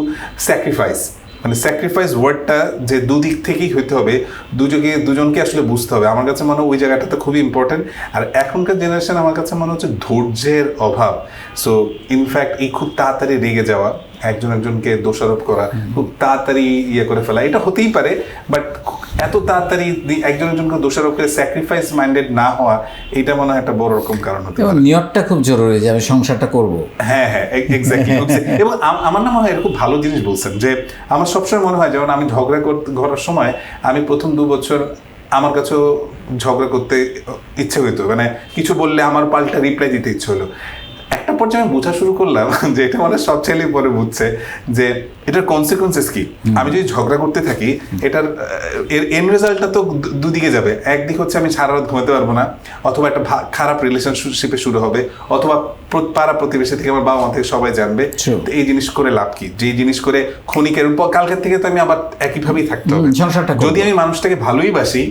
স্যাক্রিফাইস। মানে স্যাক্রিফাইস ওয়ার্ডটা যে দুদিক থেকেই হইতে হবে, দুজনকে আসলে বুঝতে হবে। আমার কাছে মনে হয় ওই জায়গাটাতে খুবই ইম্পর্টেন্ট। আর এখনকার জেনারেশন আমার কাছে মনে হচ্ছে ধৈর্যের অভাব। সো ইনফ্যাক্ট এই খুব তাড়াতাড়ি রেগে যাওয়া, একজনকে দোষারোপ করা, খুব তাড়াতাড়ি করে ফেলা, এটা হতেই পারে, বাট এত তাড়াতাড়ি একজনকে দোষারোপ করে স্যাক্রিফাইস মাইন্ডেড না হওয়া, এটা মনে হয় একটা বড় রকম কারণ হতে পারে। নিয়তটা খুব জরুরি যে আমি সংসারটা করব। হ্যাঁ, এক্স্যাক্টলি। এবং আমার না মনে হয় এরকম ভালো জিনিস বলছেন, যে আমার সবসময় মনে হয়, যেমন আমি ঝগড়া করার সময় আমি প্রথম 2 বছর আমার কাছেও ঝগড়া করতে ইচ্ছে হইতো, মানে কিছু বললে আমার পাল্টা রিপ্লাই দিতে ইচ্ছে হলো। একটা পর্যায়ে আমি বোঝা শুরু করলাম যে এটা মানে সব ছেলেই পরে বুঝছে যে এটার কনসিকুয়েন্সেস কি। আমি যদি ঝগড়া করতে থাকি, এটার এন্ড রেজাল্টটা তো দুদিকে যাবে। একদিক হচ্ছে আমি সারা রাত ঘুমাতে পারবো না, অথবা একটা খারাপ রিলেশনশিপে শুরু হবে, অথবা পাড়া প্রতিবেশী থেকে আমার বাবা মা থেকে সবাই জানবে। এই জিনিস করে লাভ কি, যে জিনিস করে ক্ষণিকের কালকের থেকে তো আমি আবার একইভাবেই থাকতে হবে। যদি আমি মানুষটাকে ভালোই বাসি,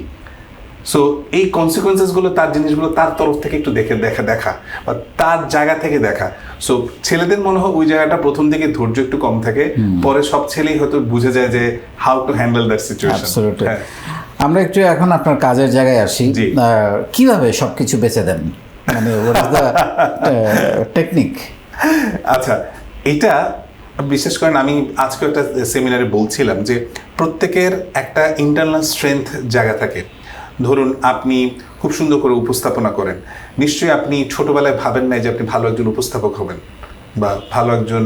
সো এই কনসিকুয়েন্সেসগুলো, তার জিনিসগুলো তার তরফ থেকে একটু দেখা বা তার জায়গা থেকে দেখা। সো ছেলেদের মনে হয় ওই জায়গাটা প্রথম দিকে ধৈর্য একটু কম থাকে, পরে সব ছেলেই হয়তো বুঝে যায় যে how to handle that situation. আমরা একটু এখন আপনার কাজের জায়গায় আসি। কিভাবে সবকিছু বেচে দেন, মানে টেকনিক? আচ্ছা, এটা বিশেষ করেন আমি আজকে একটা সেমিনারে বলছিলাম যে প্রত্যেকের একটা ইন্টারনাল স্ট্রেংথ জায়গা থাকে। ধরুন আপনি খুব সুন্দর করে উপস্থাপনা করেন, নিশ্চয়ই আপনি ছোটবেলায় ভাবেন নাই যে আপনি ভালো একজন উপস্থাপক হবেন বা ভালো একজন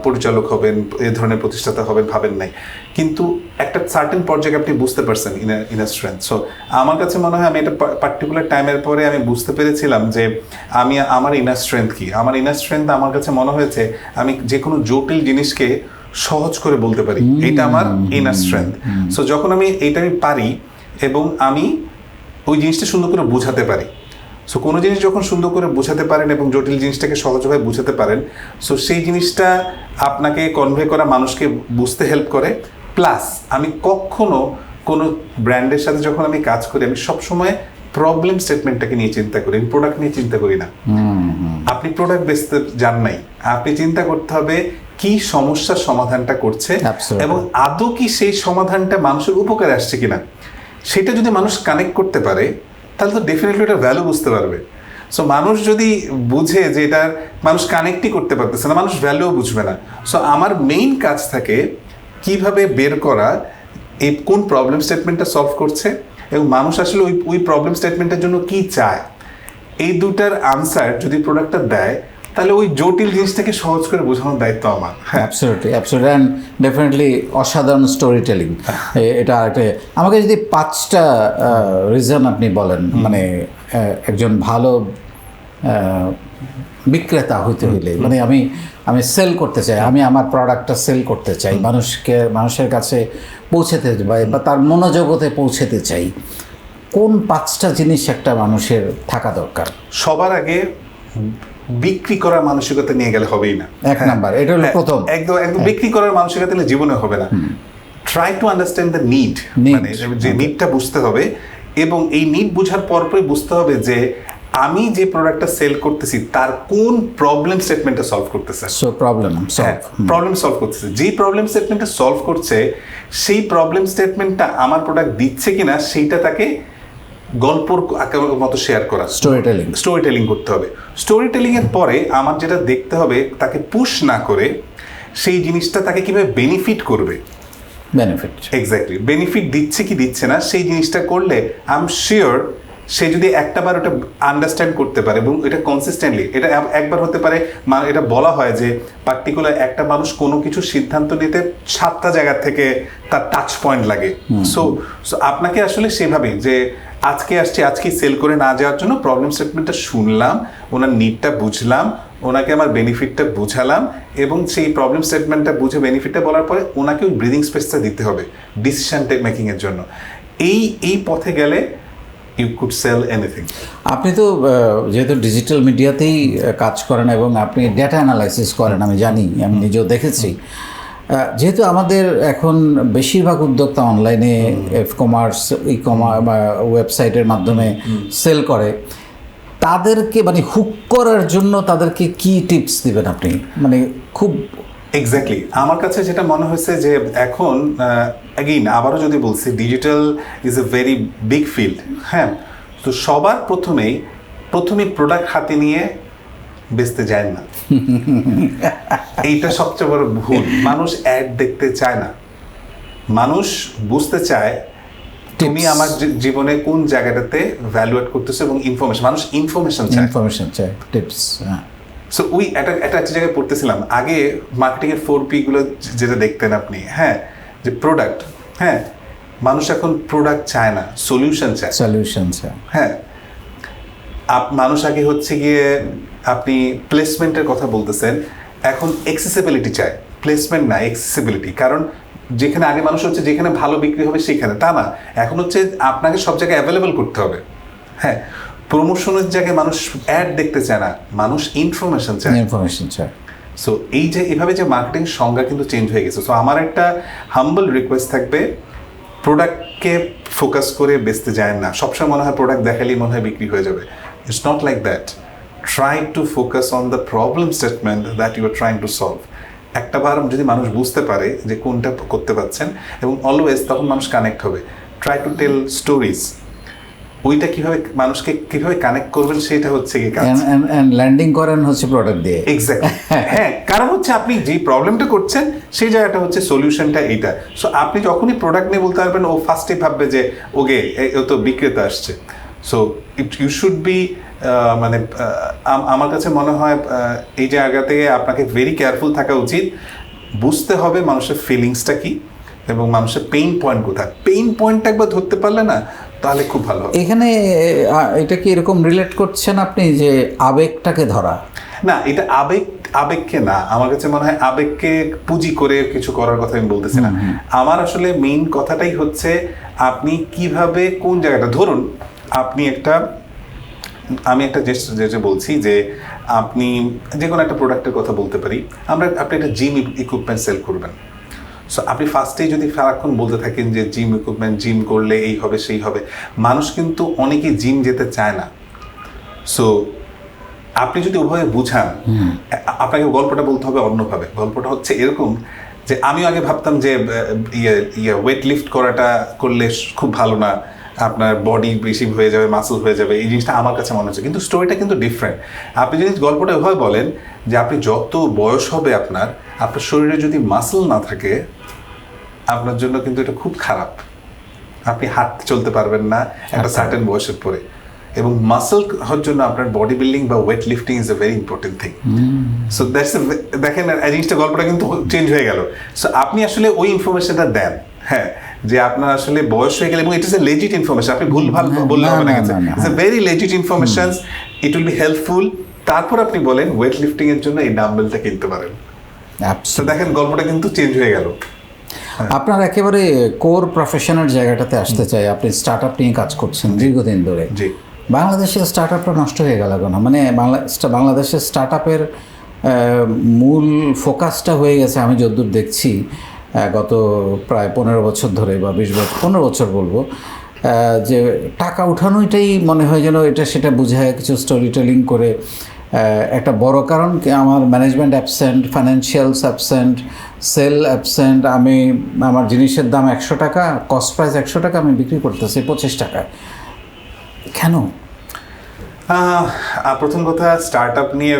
পরিচালক হবেন, এ ধরনের প্রতিষ্ঠাতা হবেন, ভাবেন নাই। কিন্তু একটা সার্টেন পর্যায়ে আপনি বুঝতে পারছেন ইনার স্ট্রেংথ। সো আমার কাছে মনে হয় আমি একটা পার্টিকুলার টাইমের পরে আমি বুঝতে পেরেছিলাম যে আমার ইনার স্ট্রেংথ কি। আমার ইনার স্ট্রেংথ আমার কাছে মনে হয়েছে আমি যে কোনো জটিল জিনিসকে সহজ করে বলতে পারি, এটা আমার ইনার স্ট্রেংথ। সো যখন আমি পারি এবং আমি ওই জিনিসটা সুন্দর করে বোঝাতে পারি। সো কোনো জিনিস যখন সুন্দর করে বোঝাতে পারেন এবং জটিল জিনিসটাকে সহজভাবে বোঝাতে পারেন, সো সেই জিনিসটা আপনাকে কনভে করা, মানুষকে বুঝতে হেল্প করে। প্লাস আমি কখনো কোনো ব্র্যান্ডের সাথে যখন আমি কাজ করি, আমি সবসময় প্রবলেম স্টেটমেন্টটাকে নিয়ে চিন্তা করি, প্রোডাক্ট নিয়ে চিন্তা করি না। আপনি প্রোডাক্ট বেচতে যান নাই, আপনি চিন্তা করতে হবে কি সমস্যার সমাধানটা করছে এবং আদৌ কি সেই সমাধানটা মানুষের উপকারে আসছে কিনা। সেটা যদি মানুষ কানেক্ট করতে পারে, তাহলে তো ডেফিনেটলি এটা ভ্যালু বুঝতে পারবে। সো মানুষ যদি বুঝে যে এটা মানুষ কানেক্টই করতে পারতেছে না, মানুষ ভ্যালুও বুঝবে না। সো আমার মেইন কাজ থাকে কিভাবে বের করা এই কোন প্রবলেম স্টেটমেন্টটা সলভ করছে এবং মানুষ আসলে ওই প্রবলেম স্টেটমেন্টের জন্য কি চায়। এই দুটার আনসার যদি প্রোডাক্টটা দেয়, তাহলে ওই জটিল জিনিসটাকে সহজ করে বোঝানোর দায়িত্ব আমার। অ্যাবসলিউটলি অ্যান্ড ডেফিনেটলি অসাধারণ স্টোরি টেলিং। এটা একটা, আমাকে যদি 5টা রিজন আপনি বলেন, মানে একজন ভালো বিক্রেতা হইতে হইলে, মানে আমি সেল করতে চাই, আমি আমার প্রোডাক্টটা সেল করতে চাই, মানুষের কাছে পৌঁছাতে বা তার মনোজগতে পৌঁছাতে চাই, কোন 5টা জিনিস একটা মানুষের থাকা দরকার? সবার আগে বিক্রি করার মানসিকতা নিয়ে গেলে হবেই না। এক নাম্বার, এটা হলো প্রথম। একদম বিক্রি করার মানসিকতা নিয়ে জীবনে হবে না। Try to understand the need, মানে যে নিডটা বুঝতে হবে এবং এই নিড বোঝার পরপরই বুঝতে হবে যে আমি যে প্রোডাক্টটা সেল করতেছি তার কোন প্রবলেম স্টেটমেন্টটা সলভ করতেছে। সো প্রবলেম প্রবলেম সলভ করতেছে, যেই প্রবলেম স্টেটমেন্টটা সলভ করছে সেই প্রবলেম স্টেটমেন্টটা আমার প্রোডাক্ট দিচ্ছে কিনা সেইটা তাকে গল্পর মতো শেয়ার করা, স্টোরি টেলিং করতে হবে। স্টোরি টেলিং এর পরে আমার যেটা দেখতে হবে তাকে পুশ না করে সেই জিনিসটা তাকে কিভাবে বেনিফিট করবে, এক্স্যাক্টলি বেনিফিট দিচ্ছে কি দিচ্ছে না সেই জিনিসটা করলে আই এম শিওর সে যদি একটা বার ওটা আন্ডারস্ট্যান্ড করতে পারে এবং এটা কনসিস্টেন্টলি, এটা একবার হতে পারে, এটা বলা হয় যে পার্টিকুলার একটা মানুষ কোনো কিছু সিদ্ধান্ত নিতে 7টা জায়গা থেকে তার টাচ পয়েন্ট লাগে। সো আপনাকে আসলে সেভাবেই যে আজকে আসছি, আজকে সেল করে না যাওয়ার জন্য প্রবলেম স্টেটমেন্টটা শুনলাম, ওনার নিডটা বুঝলাম, ওনাকে আমার বেনিফিটটা বুঝালাম এবং সেই প্রবলেম স্টেটমেন্টটা বুঝে বেনিফিটটা বলার পরে ওনাকে ওই ব্রিদিং স্পেসটা দিতে হবে ডিসিশন মেকিংয়ের জন্য। এই পথে গেলে ইউ কুড সেল এনিথিং। আপনি তো যেহেতু ডিজিটাল মিডিয়াতেই কাজ করেন এবং আপনি ডেটা অ্যানালাইসিস করেন, আমি জানি, আমি নিজেও দেখেছি। যেহেতু আমাদের এখন বেশিরভাগ উদ্যোক্তা অনলাইনে কমার্স, ওয়েবসাইটের মাধ্যমে সেল করে, তাদেরকে মানে হুক করার জন্য তাদেরকে কি টিপস দিবেন আপনি? মানে খুব এক্স্যাক্টলি আমার কাছে যেটা মনে হয়েছে যে এখন অ্যাগেইন আবারও যদি বলছি, digital is a very big field. হ্যাঁ, তো সবার প্রথমেই প্রোডাক্ট হাতে নিয়ে বেচতে যায় না, এইটা সবচেয়ে বড় ভুল। মানুষ অ্যাড দেখতে চায় না, মানুষ বুঝতে চায় তুমি আমার জীবনে কোন জায়গাটাতে ভ্যালু অ্যাড করতেছো এবং মানুষ ইনফরমেশন চায়, টিপস। সো একটা জায়গায় পড়তেছিলাম আগে, মার্কেটিংয়ের 4P গুলো যেটা দেখতেন আপনি, হ্যাঁ, যে প্রোডাক্ট, হ্যাঁ, মানুষ এখন প্রোডাক্ট চায় না, সলিউশন চায়। হ্যাঁ, মানুষ আগে হচ্ছে গিয়ে আপনি প্লেসমেন্টের কথা বলতেছেন, এখন অ্যাক্সেসিবিলিটি চায়, প্লেসমেন্ট না অ্যাক্সেসিবিলিটি। কারণ যেখানে আগে মানুষ হচ্ছে যেখানে ভালো বিক্রি হবে সেখানে, তা না, এখন হচ্ছে আপনাকে সব জায়গায় অ্যাভেলেবল করতে হবে। হ্যাঁ, প্রমোশনের জায়গায় মানুষ অ্যাড দেখতে চায় না, মানুষ ইনফরমেশন চায়। সো এইভাবে যে মার্কেটিং সংজ্ঞা কিন্তু চেঞ্জ হয়ে গেছে। সো আমার একটা হাম্বল রিকোয়েস্ট থাকবে, প্রোডাক্টকে ফোকাস করে বেচতে যায় না। সবসময় মনে হয় প্রোডাক্ট দেখালেই মনে হয় বিক্রি হয়ে যাবে। It's not like that. Try to focus on the problem statement that you are trying to solve. একটা বার যদি মানুষ বুঝতে পারে যে কোনটা করতে পারছেন, এবং অলওয়েজ তখন মানুষ কানেক্ট হবে। Try to tell stories. ওইটা মানুষকে কিভাবে কানেক্ট করবেন সেটা হচ্ছে কি কাজ। এন্ড ল্যান্ডিং করেন হচ্ছে প্রোডাক্ট দিয়ে। এক্স্যাক্টলি। হ্যাঁ, কারণ হচ্ছে আপনি যে প্রবলেমটা করছেন সেই জায়গাটা হচ্ছে সলিউশনটা এইটা। সো আপনি যখনই প্রোডাক্ট নিয়ে বলতে পারবেন, ও ফার্স্টে ভাববে যে ওকে ও তো বিক্রেতা আসছে। সো ইউ শুড বি মানে আমার কাছে মনে হয় এই জায়গা থেকে আপনাকে ভেরি কেয়ারফুল থাকা উচিত। বুঝতে হবে মানুষের ফিলিংসটা কি এবং মানুষের পেইন পয়েন্ট কোথায়। পেইন পয়েন্টটা একবার ধরতে পারলে না, তাহলে খুব ভালো হবে। এখানে এটা কি এরকম রিলেট করছেন আপনি যে আবেগটাকে ধরা? না, এটা আবেগকে না, আমার কাছে মনে হয় আবেগকে পুঁজি করে কিছু করার কথা আমি বলতেছি না। আমার আসলে মেইন কথাটাই হচ্ছে আপনি কিভাবে কোন জায়গাটা, ধরুন আমি একটা যে বলছি যে আপনি যে কোনো একটা প্রোডাক্টের কথা বলতে পারি, আপনি একটা জিম ইকুইপমেন্ট সেল করবেন। সো আপনি ফার্স্টেই যদি সারাক্ষণ বলতে থাকেন যে জিম ইকুইপমেন্ট, জিম করলে এই হবে সেই হবে, মানুষ কিন্তু অনেকেই জিম যেতে চায় না। সো আপনি যদি ওভাবে বুঝান, আপনাকে গল্পটা বলতে হবে অন্যভাবে। গল্পটা হচ্ছে এরকম যে আমিও আগে ভাবতাম যে ওয়েট লিফট করাটা করলে খুব ভালো না, আপনার বডি বেশি হয়ে যাবে, মাসল হয়ে যাবে, এই জিনিসটা আমার কাছে মনে হচ্ছে। কিন্তু স্টোরিটা কিন্তু ডিফারেন্ট। আপনি যদি গল্পটা ওইভাবে বলেন যে আপনি যত বয়স হবে আপনার শরীরে যদি মাসল না থাকে, আপনার জন্য কিন্তু এটা খুব খারাপ। আপনি হাঁটতে চলতে পারবেন না একটা সার্টেন বয়সের পরে। এবং মাসল হওয়ার জন্য আপনার বডি বিল্ডিং বা weight lifting is a very important thing. So দেখেন এই জিনিসটা, গল্পটা কিন্তু চেঞ্জ হয়ে গেল। সো আপনি আসলে ওই ইনফরমেশনটা দেন, হ্যাঁ, যে আপনার আসলে বয়স হয়ে গেলে, এবং it is a legit information, আপনি ভুলভাল বললে হবে না, it's a very legit information, it will be helpful. তারপর আপনি বলেন ওয়েট লিফটিং এর জন্য এই ডাম্বেলটা কিনতে পারেন। তো দেখেন গল্পটা কিন্তু চেঞ্জ হয়ে গেল। আপনার একেবারে কোর প্রফেশনের জায়গাটাতে আসতে চাই। আপনি স্টার্ট আপ নিয়ে কাজ করছেন দীর্ঘদিন ধরে। জি। বাংলাদেশের স্টার্ট আপটা নষ্ট হয়ে গেল কেন? মানে বাংলাদেশের স্টার্ট আপের মূল ফোকাসটা হয়ে গেছে, আমি যতদূর দেখছি, গত প্রায় 15 বছর ধরে বা 20 বছর, 15 বছর বলবো, যে টাকা উঠানোটাই মনে হয় যেন এটা সেটা বুঝায় কিছু স্টোরি টেলিং করে একটা বড় কারণ কি আমার management absent, financials absent, sale absent, আমার জিনিসের দাম 100 টাকা, কস্ট প্রাইস 100 টাকা, আমি বিক্রি করতেছি 25 টাকায়, কেন? প্রথম কথা, স্টার্ট আপ নিয়ে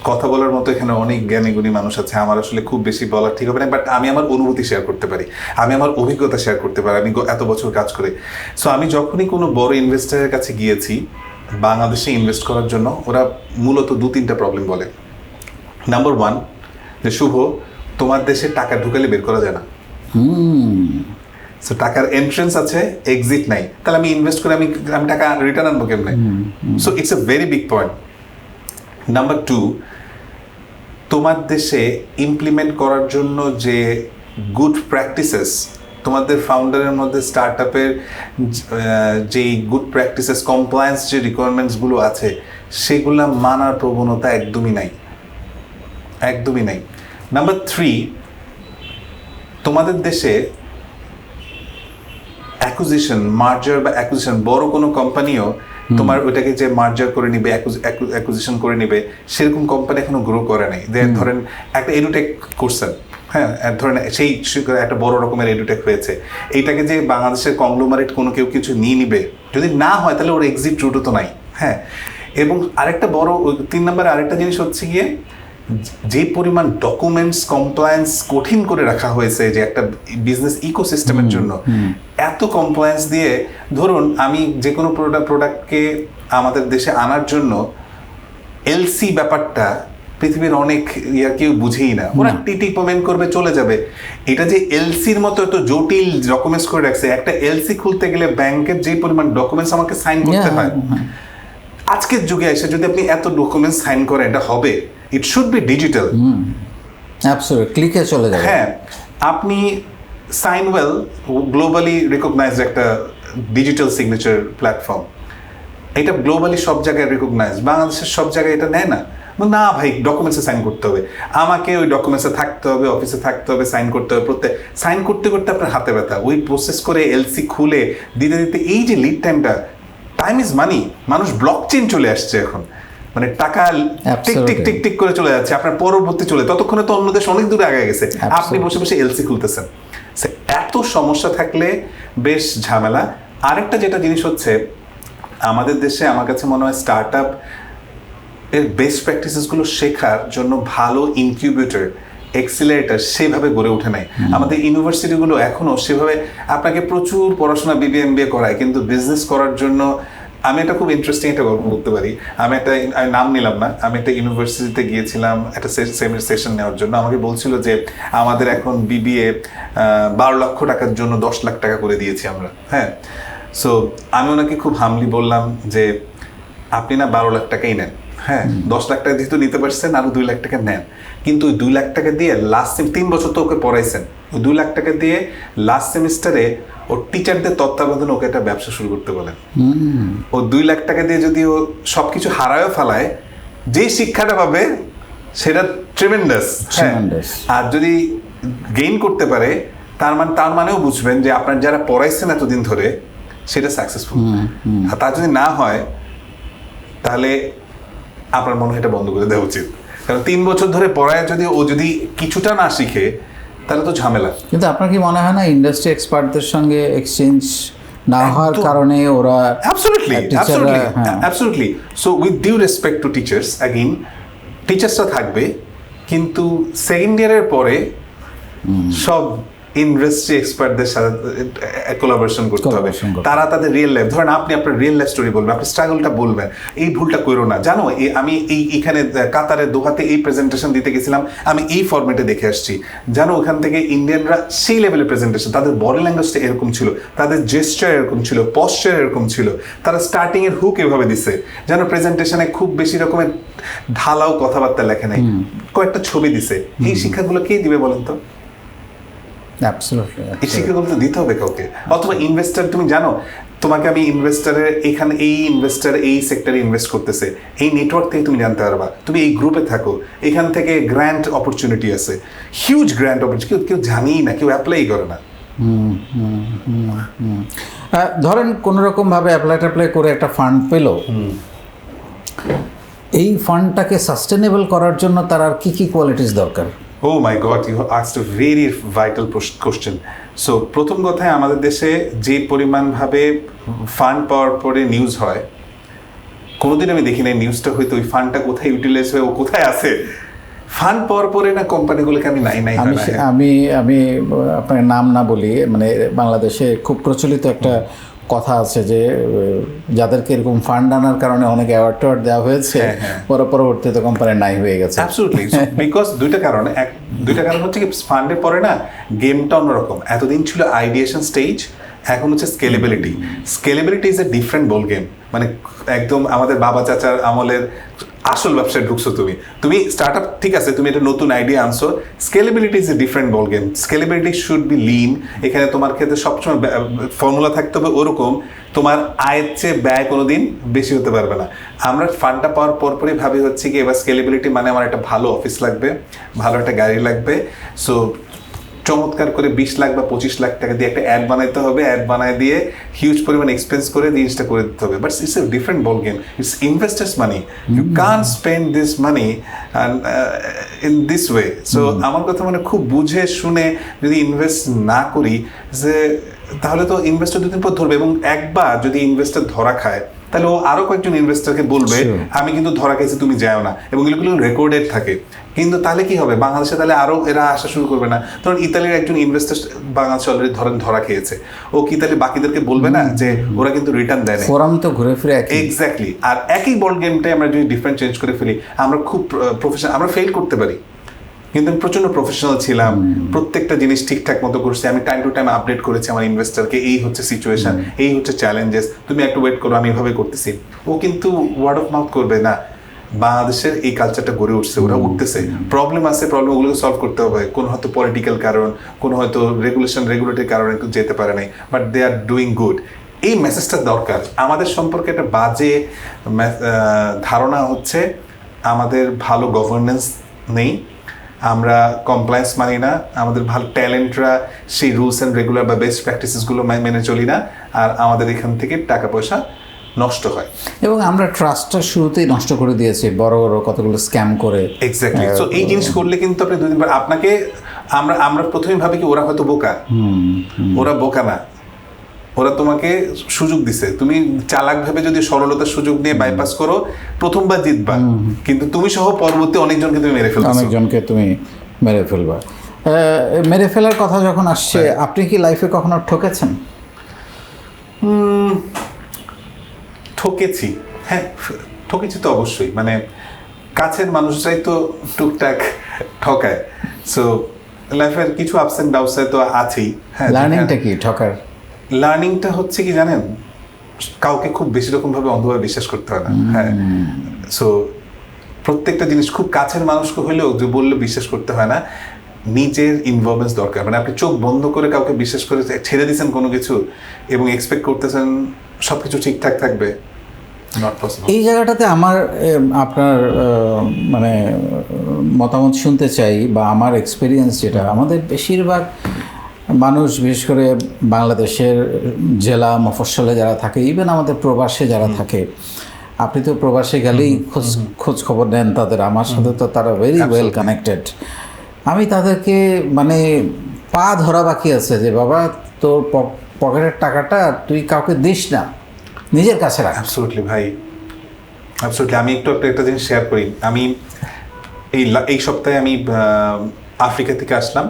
কথা বলার মতো এখানে অনেক জ্ঞানী গুণী মানুষ আছে, আমার আসলে খুব বেশি বলার ঠিক হবে না, বাট আমি আমার অনুভূতি শেয়ার করতে পারি, আমি আমার অভিজ্ঞতা শেয়ার করতে পারি, আমি এত বছর কাজ করে। সো আমি যখনই কোনো বড় ইনভেস্টারের কাছে গিয়েছি বাংলাদেশে ইনভেস্ট করার জন্য, ওরা মূলত 2-3টা প্রবলেম বলে। নাম্বার 1, যে শুভ, তোমার দেশে টাকা ঢুকালে বের করা যায় না। সো টাকার এন্ট্রেন্স আছে, এক্সিট নাই, তাহলে আমি ইনভেস্ট করে আমি টাকা রিটার্ন আনবো কেমনে? So it's a very big point. Number 2, তোমার দেশে ইমপ্লিমেন্ট করার জন্য যে গুড প্র্যাকটিসেস, তোমাদের ফাউন্ডারের মধ্যে স্টার্ট আপের যেই গুড প্র্যাকটিসেস, কমপ্লায়েন্স যে রিকোয়ারমেন্টসগুলো আছে, সেগুলো মানার প্রবণতা একদমই নাই, একদমই নাই। নাম্বার 3, তোমাদের দেশে অ্যাকুজিশন, মার্জার বা অ্যাকুজিশন, বড় কোনো কোম্পানিও তোমার ওইটাকে যে মার্জার করে নিবে, অ্যাকুজিশন করে নিবে, সেরকম কোম্পানি এখনো গ্রো করে নাই। ধরেন একটা এডুটেক করছেন, হ্যাঁ, ধরেন সেই একটা বড় রকমের এডুটেক হয়েছে, এইটাকে যে বাংলাদেশের কংগ্লোমারেট কোনো কেউ কিছু নিয়ে নিবে, যদি না হয় তাহলে ওর এক্সিট রুটও তো নাই। হ্যাঁ, এবং আরেকটা বড় 3 নম্বরে আরেকটা জিনিস হচ্ছে গিয়ে, যে পরিমাণ ডকুমেন্টস কমপ্লায়েন্স কঠিন করে রাখা হয়েছে যে একটা বিজনেস ইকোসিস্টেমের জন্য, এত কমপ্লায়েন্স দিয়ে, ধরুন আমি যে কোনো প্রোডাক্টকে আমাদের দেশে আনার জন্য এলসি ব্যাপারটা পৃথিবীর অনেক কেউ বুঝেই না, ওরা টিটি পেমেন্ট করবে চলে যাবে। এটা যে এলসির মতো এত জটিল ডকুমেন্টস করে রাখছে, একটা এলসি খুলতে গেলে ব্যাংকের যে পরিমাণ ডকুমেন্টস আমাকে সাইন করতে হয়, আজকের যুগে এসে যদি আপনি এত ডকুমেন্টস সাইন করেন, এটা হবে? It should be digital. Absolutely, ক্লিকে চলে যাবে। হ্যাঁ, আপনি সাইনওয়েল গ্লোবালি রিকগনাইজড একটা ডিজিটাল সিগনেচার প্ল্যাটফর্ম, এটা গ্লোবালি সব জায়গায় রিকগনাইজ, বাংলাদেশের সব জায়গায় এটা নেয় না। না ভাই, ডকুমেন্টসে সাইন করতে হবে, আমাকে ওই ডকুমেন্টসে থাকতে হবে, অফিসে থাকতে হবে, সাইন করতে হবে, সাইন করতে করতে আপনার হাতে ব্যথা, ওই প্রসেস করে এলসি খুলে দিতে দিতে এই যে লিড টাইমটা, টাইম ইজ মানি। মানুষ ব্লকচেইন চলে আসছে এখন, মানে টাকা টিক টিক টিক টিক করে চলে যাচ্ছে, আপনার পরবর্তী চলে, ততক্ষণে তো অন্য দেশ অনেক দূরে আগে গেছে, আপনি বসে বসে এলসি খুলতেছেন। এত সমস্যা থাকলে বেশ ঝামেলা। আরেকটা যেটা জিনিস হচ্ছে, আমাদের দেশে আমার কাছে মনে হয় স্টার্ট আপ এর বেস্ট প্র্যাকটিসেসগুলো শেখার জন্য ভালো ইনকিউবেটর, এক্সিলারেটর সেভাবে গড়ে ওঠে নাই। আমাদের ইউনিভার্সিটিগুলো এখনও সেভাবে আপনাকে প্রচুর পড়াশোনা বিবিএ এমবিএ করায়, কিন্তু বিজনেস করার জন্য, আমি একটা খুব ইন্টারেস্টিং একটা গল্প বলতে পারি। আমি নাম নিলাম না, আমি একটা ইউনিভার্সিটিতে গিয়েছিলাম একটা সেশন নেওয়ার জন্য। আমাকে বলছিল যে আমাদের এখন বিবিএ 12 লক্ষ টাকার জন্য 10 লাখ টাকা করে দিয়েছি আমরা। হ্যাঁ, সো আমি ওনাকে খুব হামলি বললাম যে আপনি না 12 লাখ টাকাই নেন, হ্যাঁ, 10 লাখ টাকা যেহেতু নিতে পারছেন, আরো 2 লাখ টাকা নেন, কিন্তু ওই 2 লাখ টাকা দিয়ে লাস্ট 3 বছর তো ওকে পড়াইছেন, ওই 2 লাখ টাকা দিয়ে লাস্ট সেমিস্টারে ও টিচারদের তত্ত্বাবধানে ওকে একটা ব্যবসা শুরু করতে বলেন। ও 2 লাখ টাকা দিয়ে যদি ও সবকিছু হারায়ও ফেলায়, যে শিক্ষাটা পাবে সেটা ট্রেমেন্ডাস। আর যদি গেইন করতে পারে, তার মানেও বুঝবেন যে আপনার যারা পড়াইছেন এতদিন ধরে সেটা সাকসেসফুল। আর তা যদি না হয়, তাহলে আপনার মনে হয় এটা বন্ধ করে দেওয়া উচিত, কারণ 3 বছর ধরে পড়ায় যদি ও যদি কিছুটা না শিখে, তাহলে তো ঝামেলা। কিন্তু আপনার কি মনে হয় না ইন্ডাস্ট্রি এক্সপার্টদের সঙ্গে এক্সচেঞ্জ না হওয়ার কারণে ওরা absolutely so with due respect to teachers, again টিচার্সরা থাকবে, কিন্তু সেকেন্ড ইয়ারের পরে সব ইন্ডাস্ট্রি এক্সপার্টদের সাথে কোলাবোরেশন করতে হবে। তারা তাদের রিয়েল লাইফ, ধরেন আপনি আপনার রিয়েল লাইফ স্টোরি বলবেন, আপনি স্ট্রাগলটা বলবেন, এই ভুলটা করো না। জানো, আমি এইখানে কাতারে দোহাতে এই প্রেজেন্টেশন দিতে গেছিলাম, আমি এই ফরম্যাটে দেখে আসছি। জানো, ওখান থেকে ইন্ডিয়ানরা সেই লেভেলের প্রেজেন্টেশন, তাদের বডি ল্যাঙ্গুয়েজটা এরকম ছিল, তাদের জেস্চার এরকম ছিল, পশ্চার এরকম ছিল, তারা স্টার্টিং এর হুক এভাবে দিছে। জানো, প্রেজেন্টেশনে খুব বেশি রকমের ঢালাও কথাবার্তা লেখে নাই, কয়েকটা ছবি দিছে। এই শিক্ষাগুলো কে দিবে বলেন তো? এই শিক্ষাগুলো তো দিতে হবে কাউকে। অথবা ইনভেস্টার, তুমি জানো, তোমাকে আমি ইনভেস্টারের এখানে এই ইনভেস্টার এই সেক্টরে ইনভেস্ট করতেছে, এই নেটওয়ার্ক থেকে তুমি জানতে পারবা। তুমি এই গ্রুপে থাকো, এখান থেকে গ্র্যান্ড অপরচুনিটি আছে, হিউজ গ্র্যান্ড অপরচুনিটি, কেউ জানেই না, কেউ অ্যাপ্লাই করে না। ধরেন কোনো রকমভাবে অ্যাপ্লাই করে একটা ফান্ড পেলো, এই ফান্ডটাকে সাস্টেনেবল করার জন্য তার আর কি কি কোয়ালিটিস দরকার? Oh my God, you asked a very vital question. So প্রথম কথায় আমাদের দেশে যে পরিমাণভাবে ফান্ড পাওয়ার পরে নিউজ হয়, কোনোদিন আমি দেখি নাই নিউজটা হয়তো ওই ফান্ডটা কোথায় ইউটিলাইজ হয়ে ও কোথায় আছে। ফান্ড পাওয়ার পরে না কোম্পানিগুলোকে আমি নাই আমি আমি আমি আপনার নাম না বলি, মানে বাংলাদেশে খুব প্রচলিত একটা কথা আছে যে যাদেরকে এরকম ফান্ড আনার কারণে অনেক অ্যাওয়ার্ড দেওয়া হয়েছে, পরবর্তীতে কোম্পানি নাই হয়ে গেছে। অ্যাবসলিউটলি, বিকজ দুইটা কারণ হচ্ছে কি ফান্ডের পরে না গেমটা অন্যরকম। এতদিন ছিল আইডিয়েশন স্টেজ, এখন হচ্ছে scalability. Scalability is a different ball game. মানে একদম আমাদের বাবা চাচার আমলের আসল ব্যবসায় ঢুকছো তুমি স্টার্ট আপ, ঠিক আছে, তুমি একটা নতুন আইডিয়া আনছো। Scalability is a different ball game. Scalability should be lean. এখানে তোমার ক্ষেত্রে সবসময় ফর্মুলা থাকতে হবে ওরকম, তোমার আয়ের চেয়ে ব্যয় কোনোদিন বেশি হতে পারবে না। আমরা ফান্ডটা পাওয়ার পরপরই ভাবি হচ্ছে কি এবার স্কেলেবিলিটি মানে আমার একটা ভালো অফিস লাগবে, ভালো একটা গাড়ি লাগবে, সো চমৎকার করে 20 লাখ বা 25 লাখ টাকা দিয়ে একটা অ্যাড বানাইতে হবে, অ্যাড বানায় দিয়ে হিউজ পরিমাণ এক্সপেন্স করে জিনিসটা করে দিতে হবে। But it's a different ball game, it's investors money, you can't spend this money in this way. So আমার কথা মানে খুব বুঝে শুনে যদি ইনভেস্ট না করি, যে তাহলে তো ইনভেস্টার দুদিন পর ধরবে, এবং একবার যদি ইনভেস্টার ধরা খায় তাহলে ও আরো কয়েকজন ইনভেস্টরকে বলবে আমি কিন্তু ধরা খাইছি, তুমি যাও না, এবং এগুলো রেকর্ডেড থাকে। কিন্তু তাহলে কি হবে, বাংলাদেশে তাহলে আরো এরা আসা শুরু করবে না। ধরুন ইতালির একজন ইনভেস্টর বাংলাদেশে অলরেডি ধরা খেয়েছে, ও কি তাহলে বাকিদেরকে বলবে না যে ওরা কিন্তু রিটার্ন দেয় না? ফোরাম তো ঘুরে ফিরে এক্স্যাক্টলি। আর একই বল গেমটাই আমরা যদি ডিফারেন্ট চেঞ্জ করে ফেলি, আমরা খুব প্রফেশনাল, আমরা ফেল করতে পারি, কিন্তু আমি প্রচন্ড প্রফেশনাল ছিলাম, প্রত্যেকটা জিনিস ঠিকঠাক মতো করছি, আমি টাইম টু টাইম আপডেট করেছি আমার ইনভেস্টরকে, এই হচ্ছে সিচুয়েশন, এই হচ্ছে চ্যালেঞ্জেস, তুমি একটু ওয়েট করো, আমি এভাবে করতেছি। ও কিন্তু ওয়ার্ড অফ মাউথ করবে না। বাংলাদেশের এই কালচারটা গড়ে উঠছে, ওরা উঠতেছে, প্রবলেম আছে, প্রবলেমগুলোকে সলভ করতে হবে। কোনো হয়তো পলিটিক্যাল কারণ, কোনো হয়তো রেগুলেটরি কারণে যেতে পারে নাই, but they are doing good. এই মেসেজটা দরকার। আমাদের সম্পর্কে একটা বাজে ধারণা হচ্ছে আমাদের ভালো গভর্নেন্স নেই, আমরা কমপ্লায়েন্স মানি না, আমাদের ভালো ট্যালেন্টরা সেই রুলস অ্যান্ড রেগুলার বা বেস্ট প্র্যাকটিসেসগুলো মেনে চলি না, আর আমাদের এখান থেকে টাকা পয়সা নষ্ট হয়। এবং আমরা ট্রাস্টটা শুরুতেই নষ্ট করে দিয়েছি বড় বড় কতগুলো স্ক্যাম করে। এক্স্যাক্টলি। সো এই জিনিস করলে কিন্তু আপনি দুদিন পর আপনাকে আমরা প্রথমে ভাবি কি ওরা হয়তো বোকা, ওরা বোকা না, ওরা তোমাকে সুযোগ দিছে, তুমি চালাক ভেবে যদি সরলতার সুযোগ নিয়ে বাইপাস করো, প্রথমবার জিতবা, কিন্তু তুমি সহ পরবর্তী অনেকজনকে তুমি মেরে ফেলবা, মেরে ফেলার কথা যখন আসছে, আপনি কি লাইফে কখনো ঠকেছেন? ঠকেছি, হ্যাঁ ঠকেছি তো অবশ্যই। মানে কাছের মানুষরাই তো টুকটাক ঠকায়। সো লাইফের কিছু আপস এন্ড ডাউনস তো আছেই। হ্যাঁ, লার্নিংটা কি ঠকার? লার্নিংটা হচ্ছে কি জানেন, কাউকে খুব বেশি রকমভাবে অন্ধভাবে বিশ্বাস করতে হয় না। হ্যাঁ, সো প্রত্যেকটা জিনিস খুব কাছের মানুষকে হলেও যে বললে বিশ্বাস করতে হয় না, নিজের ইনভলভমেন্স দরকার। মানে আপনি চোখ বন্ধ করে কাউকে বিশ্বাস করে ছেড়ে দিয়েছেন কোনো কিছু এবং এক্সপেক্ট করতেছেন সব কিছু ঠিকঠাক থাকবে, নট পসিবল। এই জায়গাটাতে আমার আপনার মানে মতামত শুনতে চাই, বা আমার এক্সপিরিয়েন্স যেটা, আমাদের বেশিরভাগ মানুষ, বিশেষ করে বাংলাদেশের জেলা মফস্বলে যারা থাকে, ইভেন আমাদের প্রবাসে যারা থাকে, আপনি তো প্রবাসে গেলেই খোঁজ খবর নেন তাদের, আমার সাথে তো তারা ভেরি ওয়েল কানেক্টেড। আমি তাদেরকে মানে পা ধরা বাকি আছে যে বাবা তোর পকেটের টাকাটা তুই কাউকে দিস না, নিজের কাছে রাখ। অ্যাবসলিউটলি ভাই, অ্যাবসলিউটলি। আমি একটা জিনিস শেয়ার করি। আমি এই সপ্তাহে আমি আফ্রিকা থেকে আসলাম।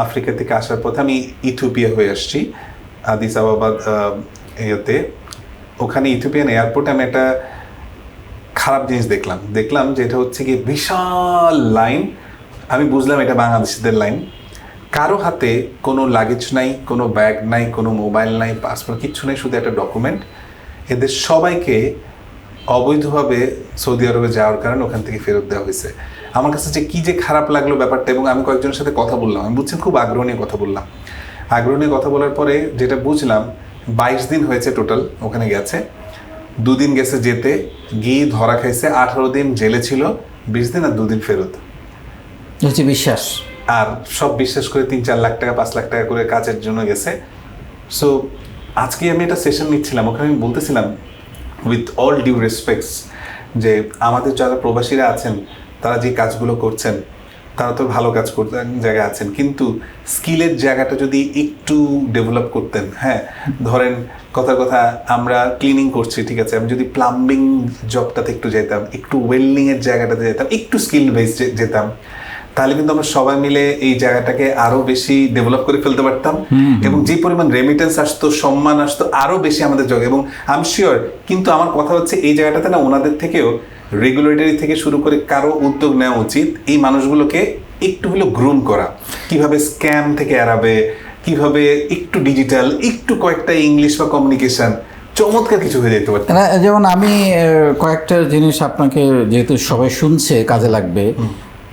আফ্রিকা থেকে আসার পথে আমি ইথিওপিয়া হয়ে আসছি, আদিস আবাবা ইয়েতে। ওখানে ইথিওপিয়ান এয়ারপোর্টে আমি একটা খারাপ জিনিস দেখলাম যে এটা হচ্ছে কি বিশাল লাইন। আমি বুঝলাম এটা বাংলাদেশিদের লাইন। কারো হাতে কোনো লাগেজ নাই, কোনো ব্যাগ নাই, কোনো মোবাইল নাই, পাসপোর্ট কিচ্ছু নেই, শুধু একটা ডকুমেন্ট। এদের সবাইকে অবৈধভাবে সৌদি আরবে যাওয়ার কারণে ওখান থেকে ফেরত দেওয়া হয়েছে। আমার কাছে যে কী যে খারাপ লাগলো ব্যাপারটা, এবং আমি কয়েকজনের সাথে কথা বললাম, আমি বুঝছেন খুব আগ্রহ নিয়ে কথা বললাম। আগ্রহ নিয়ে কথা বলার পরে যেটা বুঝলাম, 22 দিন হয়েছে টোটাল ওখানে গেছে, 2 দিন গেছে যেতে, গিয়ে ধরা খাইছে, 18 দিন জেলে ছিল, 20 দিন আর 2 দিন ফেরত। হচ্ছে বিশ্বাস, আর সব বিশ্বাস করে 3-4 লাখ টাকা 5 লাখ টাকা করে কাজের জন্য গেছে। সো আজকে আমি একটা সেশন নিচ্ছিলাম, ওখানে আমি বলতেছিলাম উইথ অল ডিউ রেসপেক্টস যে আমাদের যারা প্রবাসীরা আছেন তারা যে কাজগুলো করছেন তারা তো ভালো কাজ করতে জায়গায় আছেন, কিন্তু স্কিলের জায়গাটা যদি একটু ডেভেলপ করতেন, হ্যাঁ ধরেন কথার কথা আমরা ক্লিনিং করছি, ঠিক আছে, আমি যদি প্লাম্বিং জবটাতে একটু যেতাম, একটু ওয়েল্ডিংয়ের জায়গাটাতে যেতাম, একটু স্কিল বেস যেতাম, তাহলে কিন্তু আমরা সবাই মিলে এই জায়গাটাকে আরো বেশি ডেভেলপ করে ফেলতে পারতাম এবং যে পরিমাণ রেমিটেন্স আসতো, সম্মান আসতো আরো বেশি আমাদের জগে। এবং আই এম শিওর, কিন্তু আমার কথা হচ্ছে এই জায়গাটাতে না ওনাদের থেকেও রেগুলেটরি থেকে শুরু করে কারো উদ্যোগ নেওয়া উচিত এই মানুষগুলোকে একটু হলেও গ্রুম করা, কিভাবে স্ক্যাম থেকে এড়াবে, কিভাবে একটু ডিজিটাল, একটু কয়েকটা ইংলিশ বা কমিউনিকেশন চমৎকার কিছু হয়ে যেতে পারত। যেমন আমি কয়েকটা জিনিস আপনাকে, যেহেতু সবাই শুনছে কাজে লাগবে,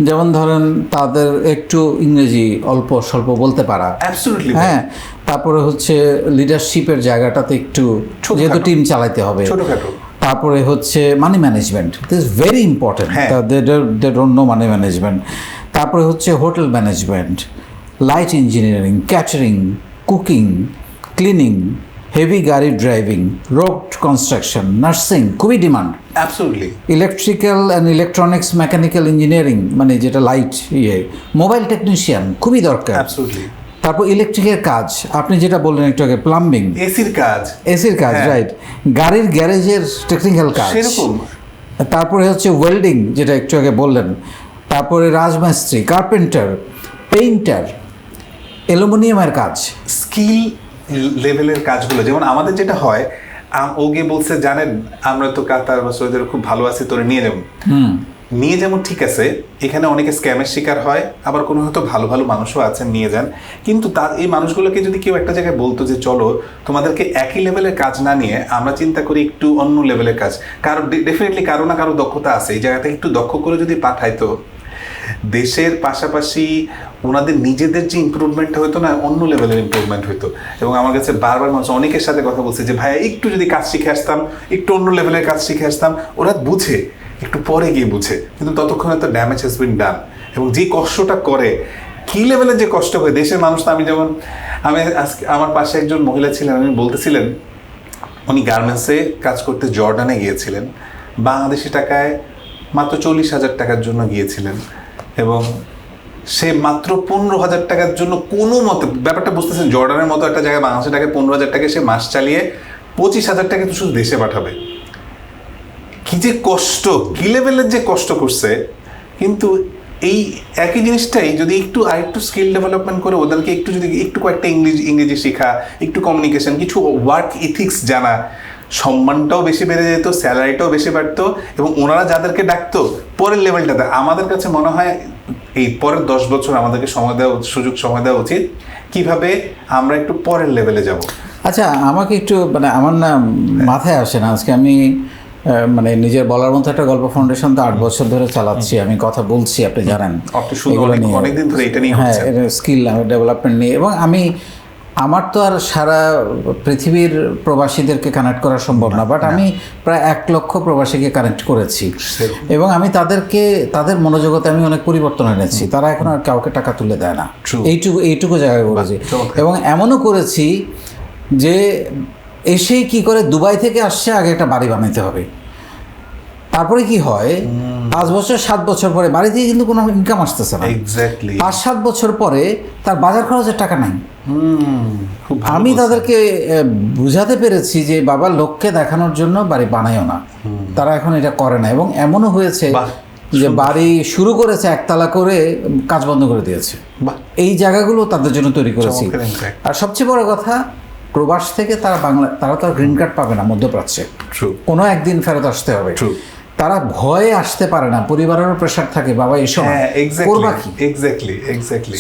যেমন ধরেন তাদের একটু ইংরেজি অল্প স্বল্প বলতে পারা, অ্যাবসলিউটলি, হ্যাঁ, তারপরে হচ্ছে লিডারশিপের জায়গাটাতে একটু, ছোটখাটো, যেহেতু টিম চালাতে হবে, ছোটখাটো, তারপরে হচ্ছে money management, this very important, they don't know money management. তারপরে হচ্ছে hotel management, light engineering, catering, cooking, cleaning, heavy গাড়ি ড্রাইভিং, রোড কনস্ট্রাকশন, নার্সিং, খুবই demand. Absolutely, electrical and electronics, mechanical engineering, মানে যেটা লাইট মোবাইল টেকনিশিয়ান খুবই দরকার। অ্যাবসলিউটলি। তারপর ইলেকট্রিকের কাজ, আপনি যেটা বললেন একটু আগে, প্লাম্বিং, এসির কাজ, রাইট, গাড়ির গ্যারেজের টেকনিক্যাল কাজ সেরকম। তারপরে হচ্ছে ওয়েল্ডিং, যেটা একটু আগে বললেন, তারপরে রাজমিস্ত্রি, কার্পেন্টার, পেইন্টার, অ্যালুমিনিয়ামের কাজ, স্কিল লেভেলের কাজগুলো। যেমন আমাদের যেটা হয়, ও গিয়ে বলছে জানেন আমরা তো কাতার বা সৌদি আরবে খুব ভালো আছি, তোরে নিয়ে যাবো। নিয়ে যেমন ঠিক আছে, এখানে অনেকে স্ক্যামের শিকার হয়, আবার কোনো হয়তো ভালো ভালো মানুষও আছেন, নিয়ে যান। কিন্তু তার এই মানুষগুলোকে যদি কেউ একটা জায়গায় বলতো যে চলো তোমাদেরকে একই লেভেলের কাজ না নিয়ে আমরা চিন্তা করি একটু অন্য লেভেলের কাজ, কারো ডেফিনেটলি কারো না কারো দক্ষতা আছে, এই জায়গাটা একটু দক্ষ করে যদি পাঠাইতো, দেশের পাশাপাশি ওনাদের নিজেদের যে ইমপ্রুভমেন্টটা হতো না, অন্য লেভেলের ইমপ্রুভমেন্ট হতো। এবং আমার কাছে বারবার মানুষ অনেকের সাথে কথা বলছে যে ভাইয়া একটু যদি কাজ শিখে আসতাম, একটু অন্য লেভেলের কাজ শিখে আসতাম, ওরা বুঝে, একটু পরে গিয়ে বুঝে, কিন্তু ততক্ষণে তো ড্যামেজ হ্যাজ বিন ডান। এবং যে কষ্টটা করে, কি লেভেলের যে কষ্ট করে দেশের মানুষ, তো আমি যেমন, আমি আজকে আমার পাশে একজন মহিলা ছিলেন, উনি বলতেছিলেন উনি গার্মেন্টসে কাজ করতে জর্ডানে গিয়েছিলেন, বাংলাদেশি টাকায় মাত্র 40,000 টাকার জন্য গিয়েছিলেন, এবং সে মাত্র 15,000 টাকার জন্য কোনো মতে, ব্যাপারটা বুঝতেছেন, জর্ডানের মতো একটা জায়গায় বাংলাদেশের টাকায় 15,000 টাকায় সে মাস চালিয়ে 25,000 টাকা তো শুধু দেশে পাঠাবে। কি যে কষ্ট, কি লেভেলের যে কষ্ট করছে। কিন্তু এই একই জিনিসটাই যদি একটু আরেকটু স্কিল ডেভেলপমেন্ট করে ওদেরকে একটু, যদি একটু কয়েকটা ইংরেজি শেখা, একটু কমিউনিকেশন, কিছু ওয়ার্ক ইথিক্স জানা, সম্মানটাও বেশি বেড়ে যেত, স্যালারিটাও বেশি বাড়তো, এবং ওনারা যাদেরকে ডাকতো পরের লেভেলটাতে। আমাদের কাছে মনে হয় এই পরের 10 বছর আমাদেরকে সময় দেওয়া উচিত, কিভাবে আমরা একটু পরের লেভেলে যাব। আচ্ছা, আমাকে একটু, মানে আমার না মাথায় আসে না, আজকে আমি মানে নিজের বলার মতো একটা গল্প ফাউন্ডেশন তো 8 বছর ধরে চালাচ্ছি, আমি কথা বলছি, আপনি জানেন, অনেকদিন ধরে এটা নিয়ে, হ্যাঁ, স্কিল ডেভেলপমেন্ট নিয়ে। এবং আমার তো আর সারা পৃথিবীর প্রবাসীদেরকে কানেক্ট করা সম্ভব না, বাট আমি প্রায় 1 লক্ষ প্রবাসীকে কানেক্ট করেছি, এবং আমি তাদের মনোজগতে আমি অনেক পরিবর্তন এনেছি। তারা এখন আর কাউকে টাকা তুলে দেয় না, এইটুকু জায়গায় করেছি। এবং এমনও করেছি যে এসেই কি করে, দুবাই থেকে আসছে, আগে একটা বাড়ি বানাইতে হবে, তারপরে কি হয় 5 বছর 7 বছর পরে বাড়ি থেকে কিন্তু কোনো ইনকাম আসতেছে না, 5-7 বছর পরে তার বাজার খরচের টাকা নাই। আমি তাদেরকে বুঝাতে পেরেছি যে বাবা, লোককে দেখানোর জন্য বাড়ি বানাইও না, তারা এখন এটা করে না। এবং এমনও হয়েছে যে বাড়ি শুরু করেছে, একতলা করে কাজ বন্ধ করে দিয়েছে। এই জায়গাগুলো তাদের জন্য তৈরি করেছি। আর সবচেয়ে বড় কথা, প্রবাস থেকে তারা তো গ্রিন কার্ড পাবে না মধ্যপ্রাচ্যে, কোনো একদিন ফেরত আসতে হবে। তারা ভয়ে আসতে পারে না, পরিবারেরও প্রেশার থাকে, বাবা এসব করবা কি।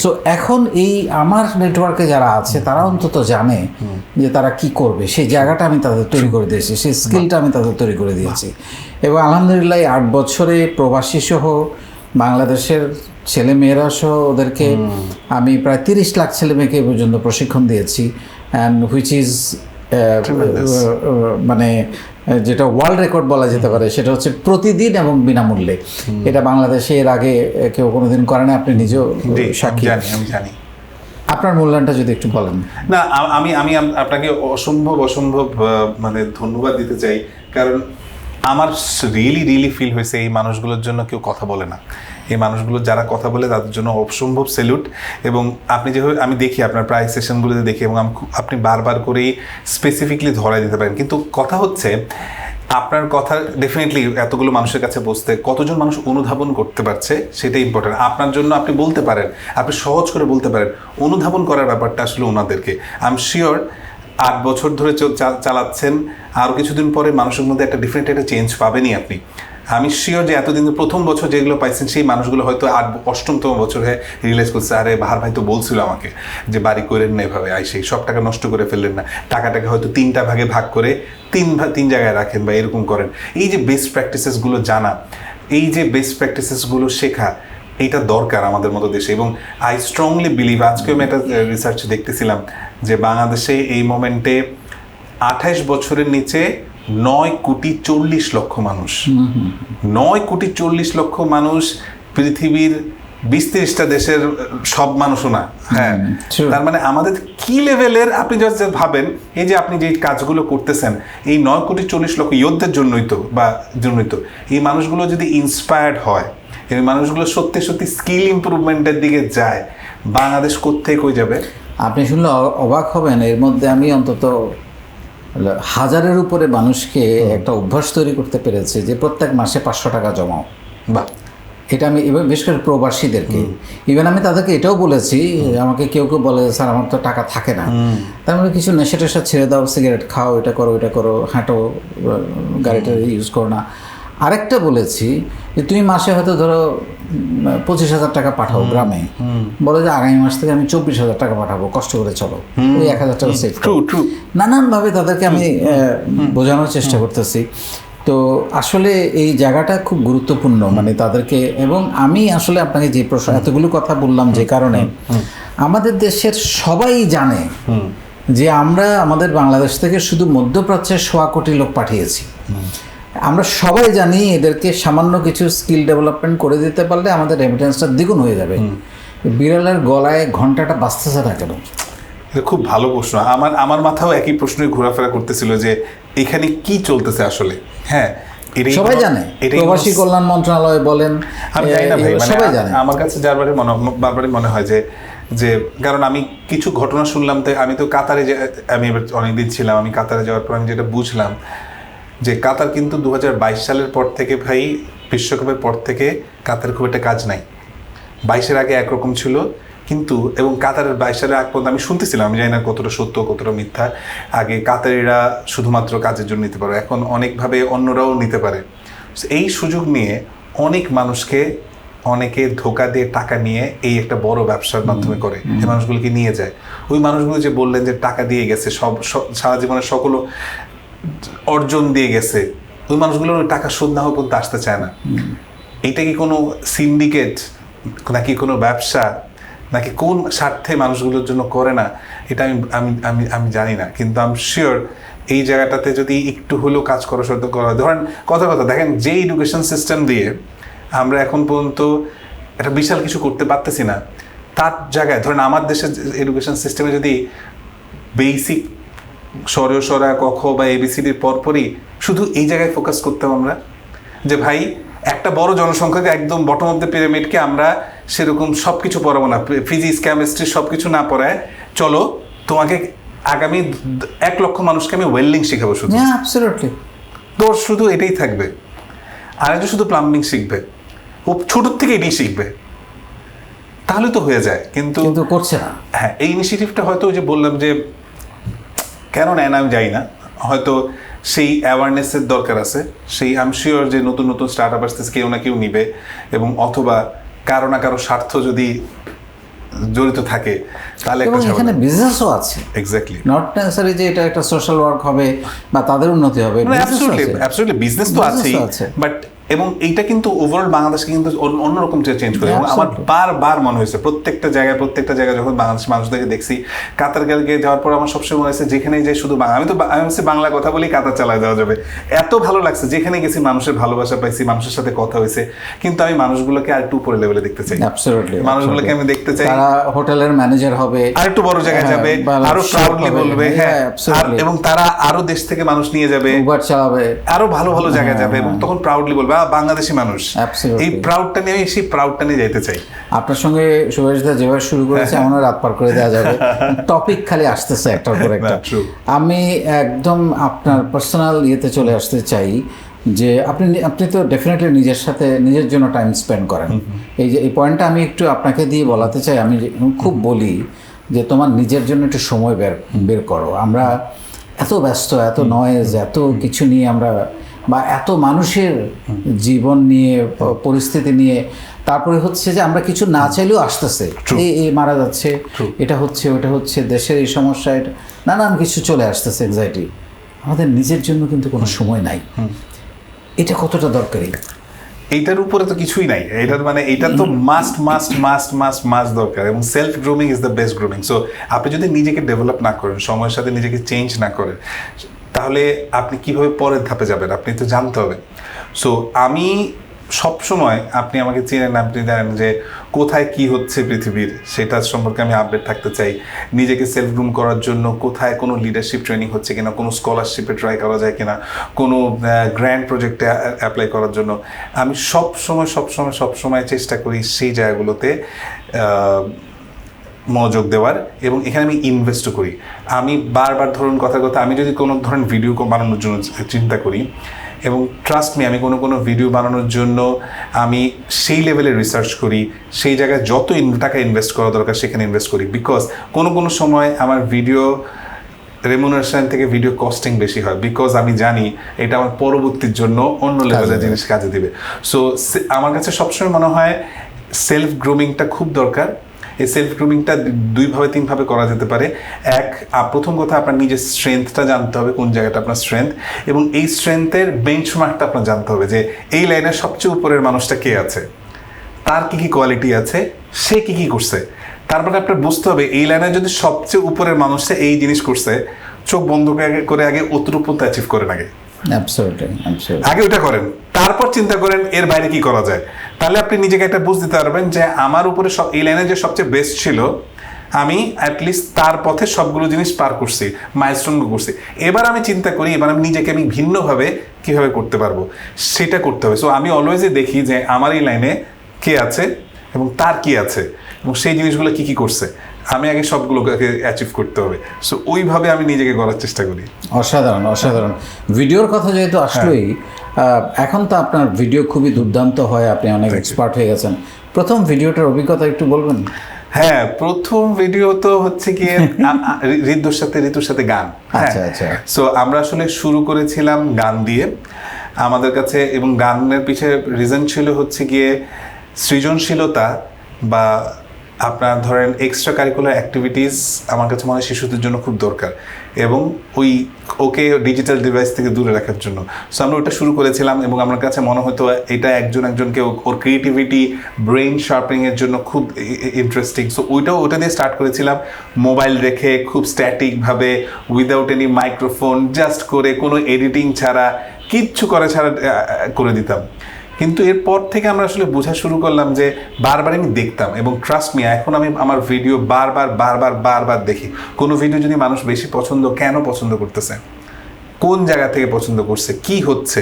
সো এখন এই আমার নেটওয়ার্কে যারা আছে তারা অন্তত জানে যে তারা কি করবে, সেই জায়গাটা আমি তাদের তৈরি করে দিয়েছি, সেই স্কিলটা আমি তাদের তৈরি করে দিয়েছি। এবং আলহামদুলিল্লাহ 8 বছরে প্রবাসী সহ বাংলাদেশের ছেলে মেয়েরা সহ ওদেরকে আমি প্রায় 30 লাখ ছেলে মেয়েকে পর্যন্ত প্রশিক্ষণ দিয়েছি, অ্যান্ড হুইচ ইজ মানে যেটা ওয়ার্ল্ড রেকর্ড বলা যেতে পারে, সেটা হচ্ছে প্রতিদিন এবং বিনামূল্যে। এটা বাংলাদেশে এর আগে কেউ কোনোদিন করে না, আপনি নিজেও সাক্ষী। আপনার মূল্যায়নটা যদি একটু বলেন। না, আমি আমি আপনাকে অসম্ভব মানে ধন্যবাদ দিতে চাই, কারণ আমার রিয়েলি ফিল হয়েছে এই মানুষগুলোর জন্য কেউ কথা বলে না। এই মানুষগুলো যারা কথা বলে তাদের জন্য অসম্ভব স্যালুট। এবং আপনি যেভাবে আমি দেখি আপনার প্রায় সেশনগুলোতে দেখি, এবং আপনি বারবার করেই স্পেসিফিকলি ধরাই দিতে পারেন, কিন্তু কথা হচ্ছে আপনার কথা ডেফিনেটলি এতগুলো মানুষের কাছে বসতে কতজন মানুষ অনুধাবন করতে পারছে সেটাই ইম্পর্টেন্ট। আপনার জন্য আপনি বলতে পারেন, আপনি সহজ করে বলতে পারেন, অনুধাবন করার ব্যাপারটা আসলে ওনাদেরকে। আই এম শিওর 8 বছর ধরে চালাচ্ছেন, আরও কিছুদিন পরে মানুষের মধ্যে একটা ডিফারেন্ট একটা চেঞ্জ পাবেনই আপনি। আমি শিওর যে এতদিন প্রথম বছর যেগুলো পাইছেন সেই মানুষগুলো হয়তো 8-8তম বছরে রিয়েলাইজ করছে, আরে বাহার ভাই তো বলছিল আমাকে যে বাড়ি করেন না এভাবে, সেই সব টাকা নষ্ট করে ফেললেন না, টাকাটাকে হয়তো 3টা ভাগে ভাগ করে 3 জায়গায় রাখেন বা এরকম করেন। এই যে বেস্ট প্র্যাকটিসেসগুলো জানা, এই যে বেস্ট প্র্যাকটিসেসগুলো শেখা, এইটা দরকার আমাদের মতো দেশে। এবং আই স্ট্রংলি বিলিভ, আজকে আমি একটা রিসার্চ দেখতেছিলাম যে বাংলাদেশে এই মোমেন্টে 28 বছরের নিচে 9,40,00,000 মানুষ, 9,40,00,000 মানুষ পৃথিবীর 20-30টা দেশের সব মানুষও না। হ্যাঁ, তার মানে আমাদের কি লেভেলের, আপনি জাস্ট ভাবেন এই যে আপনি যে কাজগুলো করতেছেন এই 9,40,00,000 ইয়োদ্ধের জন্যই তো এই মানুষগুলো যদি ইন্সপায়ার্ড হয়, এই মানুষগুলো সত্যি স্কিল ইমপ্রুভমেন্টের দিকে যায়, বাংলাদেশ কোত্থেকে কই যাবে? আপনি শুনলে অবাক হবেন, এর মধ্যে আমি অন্তত 1000-এর উপরে মানুষকে একটা অভ্যাস তৈরি করতে পেরেছি যে প্রত্যেক মাসে 500 টাকা জমাও। বাহ, এটা আমি বিশেষ করে প্রবাসীদেরকে, ইভেন আমি তাদেরকে এটাও বলেছি, আমাকে কেউ বলে স্যার আমার তো টাকা থাকে না, তার মানে কিছু নেশা টেশা ছেড়ে দাও, সিগারেট খাও, এটা করো, হাঁটো, গাড়িটা ইউজ করো না। আরেকটা বলেছি যে তুমি মাসে হয়তো ধরো 25,000 টাকা পাঠাও গ্রামে, বলে যে আগামী মাস থেকে আমি 24,000 টাকা পাঠাবো, কষ্ট করে চলো, ওই 1,000 টাকা সেভ করো। নানানভাবে তাদেরকে আমি বোঝানোর চেষ্টা করতেছি। তো আসলে এই জায়গাটা খুব গুরুত্বপূর্ণ, মানে তাদেরকে। এবং আমি আসলে আপনাকে যে প্রশ্ন এতগুলো কথা বললাম যে কারণে, আমাদের দেশের সবাই জানে যে আমরা আমাদের বাংলাদেশ থেকে শুধু মধ্যপ্রাচ্যের 1.25 কোটি লোক পাঠিয়েছি। আমরা সবাই জানি এদেরকে সামান্য কিছু স্কিল ডেভেলপমেন্ট করে দিতে পারলে আমাদের রেমিটেন্সটা দ্বিগুণ হয়ে যাবে। বিড়ালের গলায় ঘন্টাটা বাজতেছে না কেন? খুব ভালো প্রশ্ন। আমার মাথাও একই প্রশ্নই ঘোরাফেরা করতেছিল যে এখানে কি চলতেছে আসলে। হ্যাঁ, সবাই জানে, প্রবাসী কল্যাণ মন্ত্রণালয় বলেন, আমি জানি না ভাই, সবাই জানে। আমার কাছে বারবারই মনে হয় যে কারণ আমি কিছু ঘটনা শুনলাম, তাই আমি তো কাতারে আমি এবার অনেকদিন ছিলাম, আমি কাতারে যাওয়ার পর আমি যেটা বুঝলাম যে কাতার কিন্তু 2022 সালের পর থেকে ভাই, বিশ্বকাপের পর থেকে কাতার খুব একটা কাজ নাই। 22-এর আগে একরকম ছিল, কিন্তু এবং কাতারের 22 সালের আগ পর্যন্ত আমি শুনতেছিলাম, আমি জানি না কতটা সত্য কতটা মিথ্যা, আগে কাতারিরা শুধুমাত্র কাজের জন্য নিতে পারে, এখন অনেকভাবে অন্যরাও নিতে পারে। এই সুযোগ নিয়ে অনেক মানুষকে অনেকে ধোকা দিয়ে টাকা নিয়ে এই একটা বড় ব্যবসার মাধ্যমে করে, এই মানুষগুলোকে নিয়ে যায়। ওই মানুষগুলো যে বললেন যে টাকা দিয়ে গেছে, সব সারা জীবনের সকল অর্জন দিয়ে গেছে, ওই মানুষগুলোর টাকা শোধ না হওয়া পর্যন্ত আসতে চায় না। এইটা কি কোনো সিন্ডিকেট নাকি কোনো ব্যবসা নাকি কোন স্বার্থে মানুষগুলোর জন্য করে না, এটা আমি জানি না, কিন্তু আমি শিওর এই জায়গাটাতে যদি একটু হলেও কাজ করা সত্য করা। ধরেন কথা দেখেন, যে এডুকেশন সিস্টেম দিয়ে আমরা এখন পর্যন্ত একটা বিশাল কিছু করতে পারতেছি না, তার জায়গায় ধরেন আমার দেশের এডুকেশন সিস্টেমে যদি বেসিক সরা ক খ বা ABCDর পরপরই শুধু এই জায়গায় ফোকাস করতাম আমরা, যে ভাই একটা বড় জনসংখ্যাকে একদম বটম অফ দ্য পিরামিডকে আমরা সেরকম সব কিছু পড়াবো না, ফিজিক্স কেমিস্ট্রি সব কিছু না পড়ায়, চলো তোমাকে আগামী 1 লক্ষ মানুষকে আমি ওয়েল্ডিং শেখাবো শুধু, তোর শুধু এটাই থাকবে, আর একজন শুধু প্লাম্বিং শিখবে, ও ছোটোর থেকে এটাই শিখবে, তাহলে তো হয়ে যায়। কিন্তু করছে না। হ্যাঁ, এই ইনিশিয়েটিভটা হয়তো ওই যে বললাম যে কেন নেয় না আমি জানি না, হয়তো সেই অ্যাওয়ারনেসের দরকার আছে, সেই আই এম শিওর যে নতুন স্টার্ট আপ আসতেছে, কেউ না কেউ নিবে, এবং অথবা কারো না কারো স্বার্থ যদি জড়িত থাকে তাহলে এখানে বিজনেসও আছে। এক্স্যাক্টলি, নট নেসেসারি যে এটা একটা সোশ্যাল ওয়ার্ক হবে বা তাদের উন্নতি হবে। অ্যাবসলিউটলি বিজনেস তো আছেই, বাট এবং এইটা কিন্তু ওভারঅল বাংলাদেশকে কিন্তু অন্যরকম চেঞ্জ করে। এবং আমার বারবার মনে হয়েছে প্রত্যেকটা জায়গায় যখন বাংলাদেশের মানুষদেরকে দেখছি, কাতার গিয়ে যাওয়ার পর আমার সবসময় মনে হয়েছে যেখানেই যাই শুধু আমি হচ্ছে বাংলা কথা বলি, কাতার চালায় যাওয়া যাবে, এত ভালো লাগছে। যেখানে গেছি মানুষের ভালোবাসা পাইছি, মানুষের সাথে কথা হয়েছে। কিন্তু আমি মানুষগুলোকে আর একটু উপরে লেভেলে দেখতে চাই। মানুষগুলোকে আমি দেখতে চাই তারা হোটেলের ম্যানেজার হবে, আর একটু বড় জায়গায় যাবে, আরো প্রাউডলি বলবে, হ্যাঁ, এবং তারা আরো দেশ থেকে মানুষ নিয়ে যাবে, উবার চালাবে, আরো ভালো ভালো জায়গায় যাবে, এবং তখন প্রাউডলি বলবে বাংলাদেশি মানুষ। এই প্রাউডটা নিয়ে আমি সেই প্রাউডটা নিয়ে যেতে চাই। আপনার সঙ্গে সুভাষদা যেভাবে শুরু করেছে এমনও রাত পার করে দেওয়া যাবে। টপিক খালি আসতেছে একটার পর একটা। আমি একদম আপনার পার্সোনাল ইয়েতে চলে আসতে চাই যে আপনি তো ডেফিনেটলি নিজের জন্য টাইম স্পেন্ড করেন। এই পয়েন্টটা আমি একটু আপনাকে দিয়ে বলাতে চাই। আমি খুব বলি যে তোমার নিজের জন্য একটু সময় বের করো। আমরা এত ব্যস্ত, এত নয়েজ, এত কিছু নিয়ে আমরা, বা এত মানুষের জীবন নিয়ে, পরিস্থিতি নিয়ে, তারপরে হচ্ছে যে আমরা কিছু না চাইলেও আসতেছে, এই মারা যাচ্ছে, এটা হচ্ছে, ওটা হচ্ছে, দেশের এই সমস্যা, এটা নানান কিছু চলে আসতেছে, এনজাইটি। আমাদের নিজের জন্য কিন্তু কোনো সময় নাই। এটা কতটা দরকারি? এইটার উপরে তো কিছুই নাই। এটা তো মাস্ট দরকার। এবং self grooming is the best grooming. So আপনি যদি নিজেকে ডেভেলপ না করেন, সময়ের সাথে নিজেকে চেঞ্জ না করেন, তাহলে আপনি কিভাবে পরের ধাপে যাবেন? আপনি তো জানতে হবে। সো আমি সবসময়, আপনি আমাকে চেনেন, আপনি জানেন যে কোথায় কি হচ্ছে পৃথিবীর, সেটা সম্পর্কে আমি আপডেট থাকতে চাই। নিজেকে সেলফ গ্রুম করার জন্য কোথায় কোনো লিডারশিপ ট্রেনিং হচ্ছে কিনা, কোনো স্কলারশিপে ট্রাই করা যায় কিনা, কোনো গ্র্যান্ড প্রজেক্টে অ্যাপ্লাই করার জন্য আমি সবসময় চেষ্টা করি সেই জায়গাগুলোতে মনোযোগ দেওয়ার, এবং এখানে আমি ইনভেস্টও করি। আমি বারবার ধরুন কথা আমি যদি কোনো ধরনের ভিডিও বানানোর জন্য চিন্তা করি, এবং ট্রাস্ট মি, আমি কোনো ভিডিও বানানোর জন্য আমি সেই লেভেলে রিসার্চ করি, সেই জায়গায় যত টাকা ইনভেস্ট করা দরকার সেখানে ইনভেস্ট করি। বিকজ কোনো সময় আমার ভিডিও রেমুনারেশন থেকে ভিডিও কস্টিং বেশি হয়, বিকজ আমি জানি এটা আমার পরবর্তীর জন্য অন্য লেভেলের জিনিস কাজে দিবে। সো আমার কাছে সবসময় মনে হয় সেলফ গ্রুমিংটা খুব দরকার। এই সেলফ গ্রুমিংটা 2-3 ভাবে করা যেতে পারে। প্রথম কথা, আপনার নিজের স্ট্রেংথটা জানতে হবে, কোন জায়গাটা আপনার স্ট্রেংথ, এবং এই স্ট্রেংথের বেঞ্চমার্কটা আপনার জানতে হবে যে এই লাইনের সবচেয়ে উপরের মানুষটা কে আছে, তার কি কোয়ালিটি আছে, সে কি করছে। তারপরে আপনার বুঝতে হবে এই লাইনের যদি সবচেয়ে উপরের মানুষটা এই জিনিস করছে, চোখ বন্ধ করে আগে অতটুকু অ্যাচিভ করেন, আগে ওটা করেন, তারপর চিন্তা করেন এর বাইরে কি করা যায়। তাহলে আপনি নিজেকে একটা বুঝ দিতে পারবেন যে আমার উপরে এই লাইনে যে সবচেয়ে বেস্ট ছিল, আমি অ্যাটলিস্ট তার পথে সবগুলো জিনিস পার করছি, মাইলস্টোন করছি। এবার আমি চিন্তা করি, এবার আমি নিজেকে ভিন্নভাবে কিভাবে করতে পারবো, সেটা করতে হবে। সো আমি অলওয়েজই দেখি যে আমার এই লাইনে কে আছে এবং তার কি আছে, এবং সেই জিনিসগুলো কি করছে, আমি আগে সবগুলোকে অ্যাচিভ করতে হবে। সো ওইভাবে আমি নিজেকে গড়ার চেষ্টা করি। অসাধারণ। ভিডিওর কথা যেহেতু আসলেই, এখন তো আপনার ভিডিও খুবই দুর্দান্ত হয়, আপনি অনেক এক্সপার্ট হয়ে গেছেন। প্রথম ভিডিওটার অভিজ্ঞতা একটু বলবেন? হ্যাঁ, প্রথম ভিডিও তো হচ্ছে গিয়ে ঋতুর সাথে গান। আচ্ছা। সো আমরা আসলে শুরু করেছিলাম গান দিয়ে আমাদের কাছে, এবং গানের পিছনে রিজন ছিল হচ্ছে গিয়ে সৃজনশীলতা, বা আপনার ধরেন এক্সট্রা কারিকুলার অ্যাক্টিভিটিস আমার কাছে মনে হয় শিশুদের জন্য খুব দরকার, এবং ওকে ডিজিটাল ডিভাইস থেকে দূরে রাখার জন্য। সো আমরা ওটা শুরু করেছিলাম, এবং আমার কাছে মনে হতো এটা একজনকে ওর ক্রিয়েটিভিটি, ব্রেইন শার্পনিংয়ের জন্য খুব ইন্টারেস্টিং। সো ওটা দিয়ে স্টার্ট করেছিলাম, মোবাইল রেখে খুব স্ট্যাটিকভাবে, উইদাউট এনি মাইক্রোফোন, জাস্ট করে, কোনো এডিটিং ছাড়া, কিচ্ছু ছাড়া করে দিতাম। কিন্তু এরপর থেকে আমরা আসলে বোঝা শুরু করলাম যে বারবার আমি দেখতাম, এবং ট্রাস্ট মি, এখন আমি আমার ভিডিও বারবার দেখি। কোনো ভিডিও যদি মানুষ বেশি কেন পছন্দ করতেছে, কোন জায়গা থেকে পছন্দ করছে, কি হচ্ছে,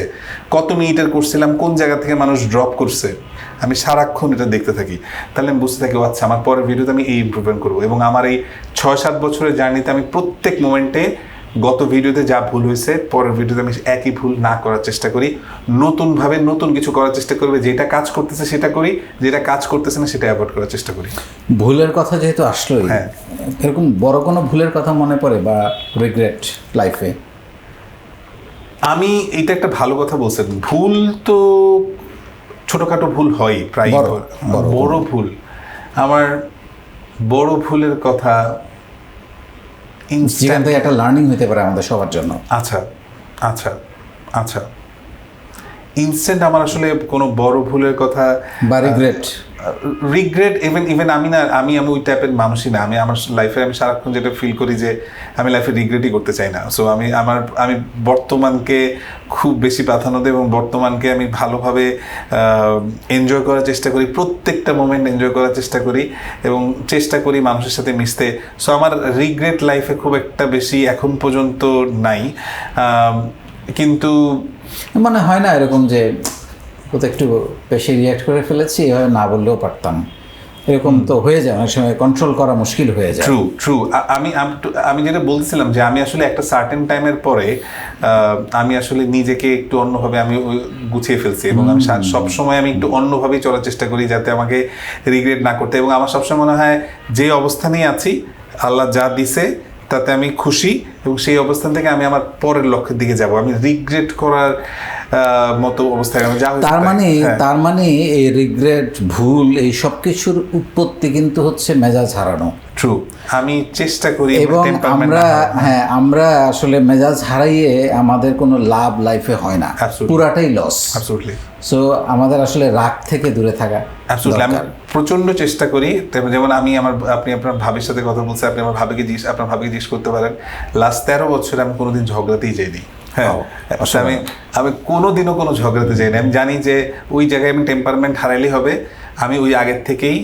কত মিনিটের করছিলাম, কোন জায়গা থেকে মানুষ ড্রপ করছে, আমি সারাক্ষণ এটা দেখতে থাকি। তাহলে আমি বুঝতে থাকি, আচ্ছা আমার পরের ভিডিওতে আমি এই ইমপ্রুভমেন্ট করবো। এবং আমার এই 6-7 বছরের জার্নিতে আমি প্রত্যেক মোমেন্টে গত ভিডিওতে যা ভুল হয়েছে, পরের ভিডিওতে আমি একই ভুল না করার চেষ্টা করি, নতুনভাবে নতুন কিছু করার চেষ্টা করবে। যেটা কাজ করতেছে সেটা করি, যেটা কাজ করতেছে না সেটা অ্যাভয়েড করার চেষ্টা করি। ভুলের কথা যেহেতু আসলোই, হ্যাঁ, এরকম বড় কোনো ভুলের কথা মনে পড়ে বা রিগ্রেট লাইফে? আমি এটা একটা ভালো কথা বলছেন। ভুল তো ছোটখাটো ভুল হয় প্রায়, বড় ভুল, আমার বড় ভুলের কথা যেখান থেকে একটা লার্নিং হতে পারে আমাদের সবার জন্য। আচ্ছা, ইনস্ট্যান্ট আমার আসলে কোনো বড় ভুলের কথা বা রিগ্রেট? রিগ্রেট ইভেন আমি ওই টাইপের মানুষই না। আমি আমার লাইফে আমি সারাক্ষণ যেটা ফিল করি যে আমি লাইফে রিগ্রেটই করতে চাই না। সো আমি বর্তমানকে খুব বেশি প্রাধান্য দিই এবং বর্তমানকে আমি ভালোভাবে এনজয় করার চেষ্টা করি, প্রত্যেকটা মোমেন্ট এনজয় করার চেষ্টা করি এবং চেষ্টা করি মানুষের সাথে মিশতে। সো আমার রিগ্রেট লাইফে খুব একটা বেশি এখন পর্যন্ত নাই। কিন্তু মানে হয় না এরকম যে ও তো একটু বেশি রিয়াক্ট করে ফেলেছি, এভাবে না বললেও পারতাম, এরকম তো হয়ে যায় অনেক সময়, কন্ট্রোল করা মুশকিল হয়ে যায়। ট্রু। আমি যেটা বলছিলাম যে আমি আসলে একটা সার্টেন টাইমের পরে আমি আসলে নিজেকে একটু অন্যভাবে আমি গুছিয়ে ফেলছি এবং আমি সবসময় আমি একটু অন্যভাবেই চলার চেষ্টা করি যাতে আমাকে রিগ্রেট না করতে। এবং আমার সবসময় মনে হয় যে অবস্থানেই আছি আল্লাহ যা দিছে তাতে আমি খুশি এবং সেই অবস্থান থেকে আমি আমার পরের লক্ষ্যের দিকে যাব। আমি রিগ্রেট করার মতো অবস্থায় আমি যা তার মানে এই রিগ্রেট, ভুল, এই সব কিছুর উৎপত্তি কিন্তু হচ্ছে মেজাজ হারানো। ট্রু। আমি চেষ্টা করি এবং আমরা আসলে মেজাজ হারাইয়ে আমাদের কোনো লাভ লাইফে হয় না, পুরাটাই লস। অ্যাবসলিউটলি। সো আমাদের আসলে রাগ থেকে দূরে থাকা। অ্যাবসলিউটলি। আমি প্রচন্ড চেষ্টা করি। যেমন আপনি আপনার ভাবির সাথে কথা বলছেন, আপনি আপনার ভাবিকে জিজ্ঞেস করতে পারেন, লাস্ট 13 বছরে আমি কোনোদিন ঝগড়াতেই যাইনি। হ্যাঁ, আমি কোনোদিনও কোনো ঝগড়াতে যাই না। আমি জানি যে ওই জায়গায় আমি টেম্পারমেন্ট হারাইলেই হবে। আমি ওই আগের থেকেই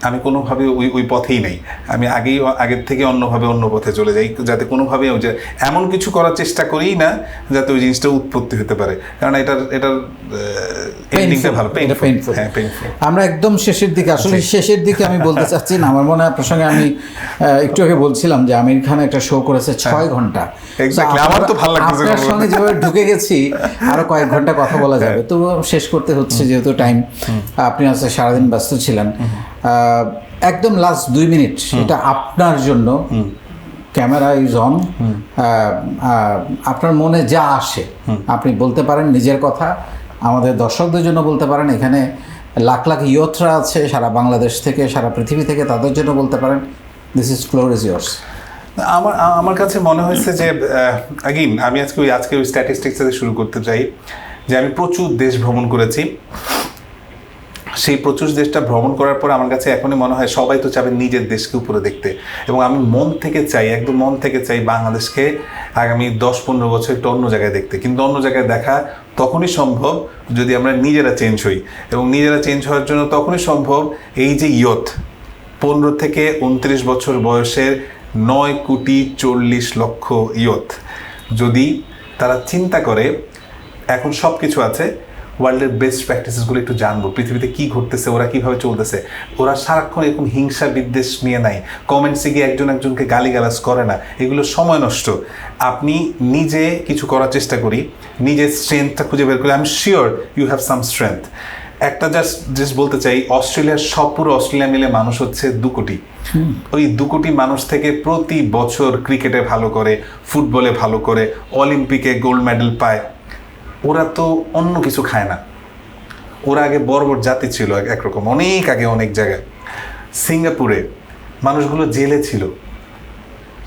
আমি কোনোভাবে ওই পথেই নেই। আমি আগের থেকে অন্য পথে চলে যাই, যাতে কোনোভাবে যে এমন কিছু করার চেষ্টা করিই না যাতে ওই জিনিসটা উৎপত্তি হতে পারে, কারণ এটার এন্ডিংটা ভালো, পেইনফুল। আমরা একদম শেষের দিকে আমি বলতে চাচ্ছি না, আমার মনে হয় প্রসঙ্গে আমি একটু আগে বলছিলাম যে আমির খান একটা শো করেছে 6 ঘন্টা। আমার তো ভালো লাগছে, আপনার সঙ্গে যেভাবে ঢুকে গেছি আরো কয়েক ঘন্টা কথা বলা যাবে, তো শেষ করতে হচ্ছে যেহেতু টাইম, আপনি আজকে সারাদিন ব্যস্ত ছিলেন। একদম লাস্ট 2 মিনিট এটা আপনার জন্য, ক্যামেরা ইজ অন, আপনার মনে যা আসে আপনি বলতে পারেন, নিজের কথা আমাদের দর্শকদের জন্য বলতে পারেন। এখানে লাখ লাখ ইয়থরা আছে সারা বাংলাদেশ থেকে, সারা পৃথিবী থেকে, তাদের জন্য বলতে পারেন। This is floor is years. আমার কাছে মনে হয়েছে যে আগেইন আমি আজকে ওই স্ট্যাটিস্টিক্স থেকে শুরু করতে চাই যে আমি প্রচুর দেশ ভ্রমণ করেছি। সেই প্রচুর দেশটা ভ্রমণ করার পর আমার কাছে এখনই মনে হয় সবাই তো চাবে নিজের দেশকে উপরে দেখতে, এবং আমি একদম মন থেকে চাই বাংলাদেশকে আগামী 10-15 বছর একটু অন্য জায়গায় দেখতে। কিন্তু অন্য জায়গায় দেখা তখনই সম্ভব যদি আমরা নিজেরা চেঞ্জ হই, এবং নিজেরা চেঞ্জ হওয়ার জন্য তখনই সম্ভব এই যে ইয়থ 15 থেকে 29 বছর বয়সের 9,40,00,000 ইয়থ, যদি তারা চিন্তা করে এখন সব কিছু আছে, ওয়ার্ল্ডের বেস্ট প্র্যাকটিসেসগুলো একটু জানবো, পৃথিবীতে কী ঘটতেছে, ওরা কীভাবে চলতেছে। ওরা সারাক্ষণ এরকম হিংসা বিদ্বেষ নিয়ে নাই, কমেন্টসে গিয়ে একজনকে গালিগালাজ করে না, এগুলো সময় নষ্ট। আপনি নিজে কিছু করার চেষ্টা করি, নিজের স্ট্রেংথটা খুঁজে বের করি। I am sure you have some strength. একটা জাস্ট বলতে চাই, পুরো অস্ট্রেলিয়া মিলে মানুষ হচ্ছে 2 কোটি। ওই 2 কোটি মানুষ থেকে প্রতি বছর ক্রিকেটে ভালো করে, ফুটবলে ভালো করে, অলিম্পিকে গোল্ড মেডেল পায়। ওরা তো অন্য কিছু খায় না। ওরা আগে বর্বর জাতি ছিল একরকম, অনেক আগে অনেক জায়গায়। সিঙ্গাপুরে মানুষগুলো জেলে ছিল।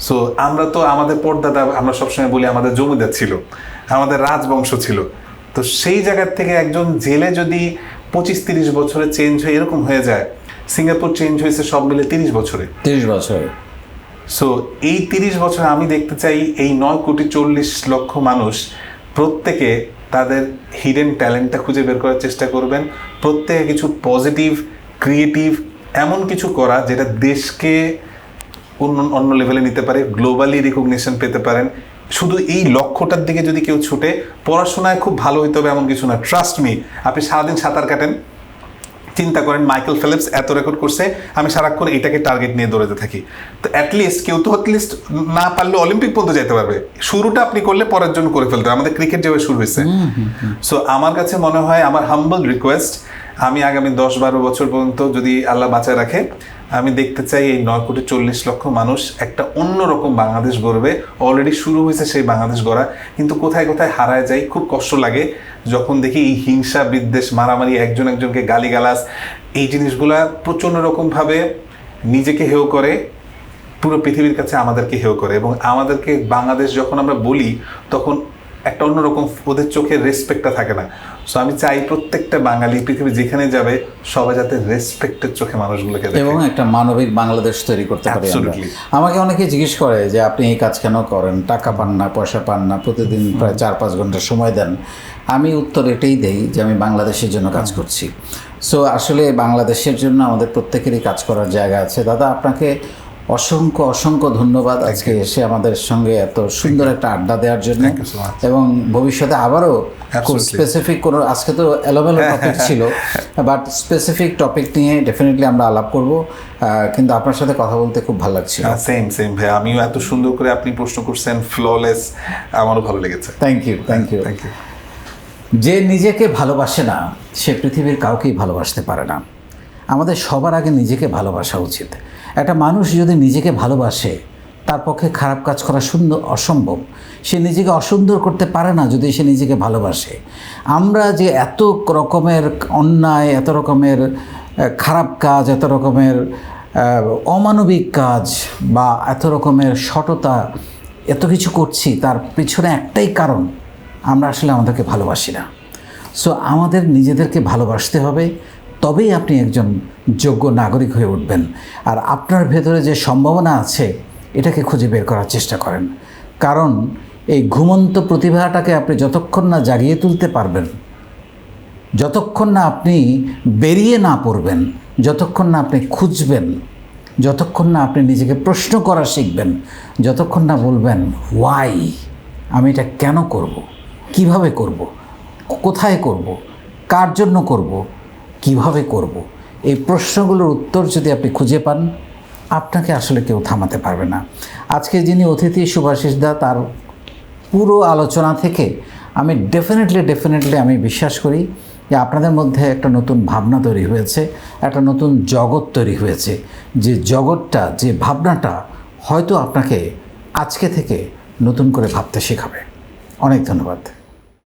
সো আমরা তো আমাদের পরদাদা, আমরা সবসময় বলি আমাদের জমিদার ছিল, আমাদের রাজবংশ ছিল। তো সেই জায়গার থেকে একজন জেলে যদি 25-30 বছরে চেঞ্জ হয়ে এরকম হয়ে যায়, সিঙ্গাপুর চেঞ্জ হয়েছে সব মিলে 30 বছরে। সো এই 30 বছরে আমি দেখতে চাই এই 9,40,00,000 মানুষ প্রত্যেকে তাদের হিডেন ট্যালেন্টটা খুঁজে বের করার চেষ্টা করবেন। প্রত্যেকে কিছু পজিটিভ, ক্রিয়েটিভ, এমন কিছু করা যেটা দেশকে অন্য লেভেলে নিতে পারে, গ্লোবালি রিকগনিশন পেতে পারেন। শুধু এই লক্ষ্যটার দিকে যদি কেউ ছুটে, পড়াশোনায় খুব ভালো হইতে হবে এমন কিছু না। ট্রাস্ট মি, আপনি সারাদিন সাঁতার কাটেন, চিন্তা করেন মাইকেল ফেলিপস এত রেকর্ড করছে, আমি সারাক্ষণ এইটাকে টার্গেট নিয়ে দৌড়াতে থাকি। তো কেউ তো অ্যাটলিস্ট না পারলে অলিম্পিক পর্যন্ত যেতে পারবে। শুরুটা আপনি করলে পরের জন্য করে ফেলতে হবে। আমাদের ক্রিকেট যেভাবে শুরু হয়েছে। সো আমার কাছে মনে হয়, আমার হাম্বল রিকোয়েস্ট, আমি আগামী 10-12 বছর পর্যন্ত যদি আল্লাহ বাঁচায় রাখে, আমি দেখতে চাই এই 9,40,00,000 মানুষ একটা অন্যরকম বাংলাদেশ গড়বে। অলরেডি শুরু হয়েছে সেই বাংলাদেশ গড়া, কিন্তু কোথায় কোথায় হারায় যায়। খুব কষ্ট লাগে যখন দেখি এই হিংসা বিদ্বেষ, মারামারি, একজনকে গালিগালাজ, এই জিনিসগুলা প্রচণ্ড রকমভাবে নিজেকে হেয় করে, পুরো পৃথিবীর কাছে আমাদেরকে হেয় করে। এবং আমাদেরকে বাংলাদেশ যখন আমরা বলি, তখন একটা অন্যরকম, ওদের চোখে রেসপেক্টটা থাকে না। সো আমি চাই প্রত্যেকটা বাঙালি পৃথিবী যেখানে যাবে সবাই যাতে রেসপেক্টের চোখে মানুষগুলোকে দেখে। এবং একটা মানবিক বাংলাদেশ তৈরি করতে পারি আমরা। Absolutely. আমাকে অনেকে জিজ্ঞেস করে যে আপনি এই কাজ কেন করেন, টাকা পান না, পয়সা পান না, প্রতিদিন প্রায় 4-5 ঘন্টা সময় দেন। আমি উত্তর এটাই দেই যে আমি বাংলাদেশের জন্য কাজ করছি। সো আসলে বাংলাদেশের জন্য আমাদের প্রত্যেকেরই কাজ করার জায়গা আছে। দাদা, আপনাকে অসংখ্য অসংখ্য ধন্যবাদ আজকে এসে আমাদের সঙ্গে এত সুন্দর একটা আড্ডা দেওয়ার জন্য। Thank you so much. এবং ভবিষ্যতে আবারও খুব Absolutely. স্পেসিফিক কোনো, আজকে তো এলোমেলো টপিক ছিল, বাট স্পেসিফিক টপিক নিয়ে ডেফিনেটলি আমরা আলাপ করব। কিন্তু আপনার সাথে কথা বলতে খুব ভালো লাগছিল। সেম ভাই, আমিও এত সুন্দর করে আপনি প্রশ্ন করছেন, ফ্ললেস, আমারও ভালো লেগেছে। Thank you. Thank you. যে নিজেকে ভালোবাসে না সে পৃথিবীর কাউকেই ভালোবাসতে পারে না। আমাদের সবার আগে নিজেকে ভালোবাসা উচিত। একটা মানুষ যদি নিজেকে ভালোবাসে তার পক্ষে খারাপ কাজ করা অসম্ভব। সে নিজেকে অসুন্দর করতে পারে না যদি সে নিজেকে ভালোবাসে। আমরা যে এত রকমের অন্যায়, এত রকমের খারাপ কাজ, এত রকমের অমানবিক কাজ বা এত রকমের সততা, এত কিছু করছি, তার পিছনে একটাই কারণ, আমরা আসলে আমাদেরকে ভালোবাসি না। সো আমাদের নিজেদেরকে ভালোবাসতে হবে, তবেই আপনি একজন যোগ্য নাগরিক হয়ে উঠবেন। আর আপনার ভেতরে যে সম্ভাবনা আছে এটাকে খুঁজে বের করার চেষ্টা করেন। কারণ এই ঘুমন্ত প্রতিভাটাকে আপনি যতক্ষণ না জাগিয়ে তুলতে পারবেন, যতক্ষণ না আপনি বেরিয়ে না পড়বেন, যতক্ষণ না আপনি খুঁজবেন, যতক্ষণ না আপনি নিজেকে প্রশ্ন করা শিখবেন, যতক্ষণ না বলবেন ওয়াই, আমি এটা কেন করব, কিভাবে করব, কোথায় করব, কার জন্য করব, কিভাবে করব, এই প্রশ্নগুলোর উত্তর যদি আপনি খুঁজে পান, আপনাকে আসলে কেউ থামাতে পারবে না। আজকে যিনি অতিথি সুভাষিস দা, তার পুরো আলোচনা থেকে আমি ডেফিনেটলি আমি বিশ্বাস করি যে আপনাদের মধ্যে একটা নতুন ভাবনা তৈরি হয়েছে, একটা নতুন জগৎ তৈরি হয়েছে। যে জগৎটা, যে ভাবনাটা হয়তো আপনাকে আজকে থেকে নতুন করে ভাবতে শেখাবে। অনেক ধন্যবাদ।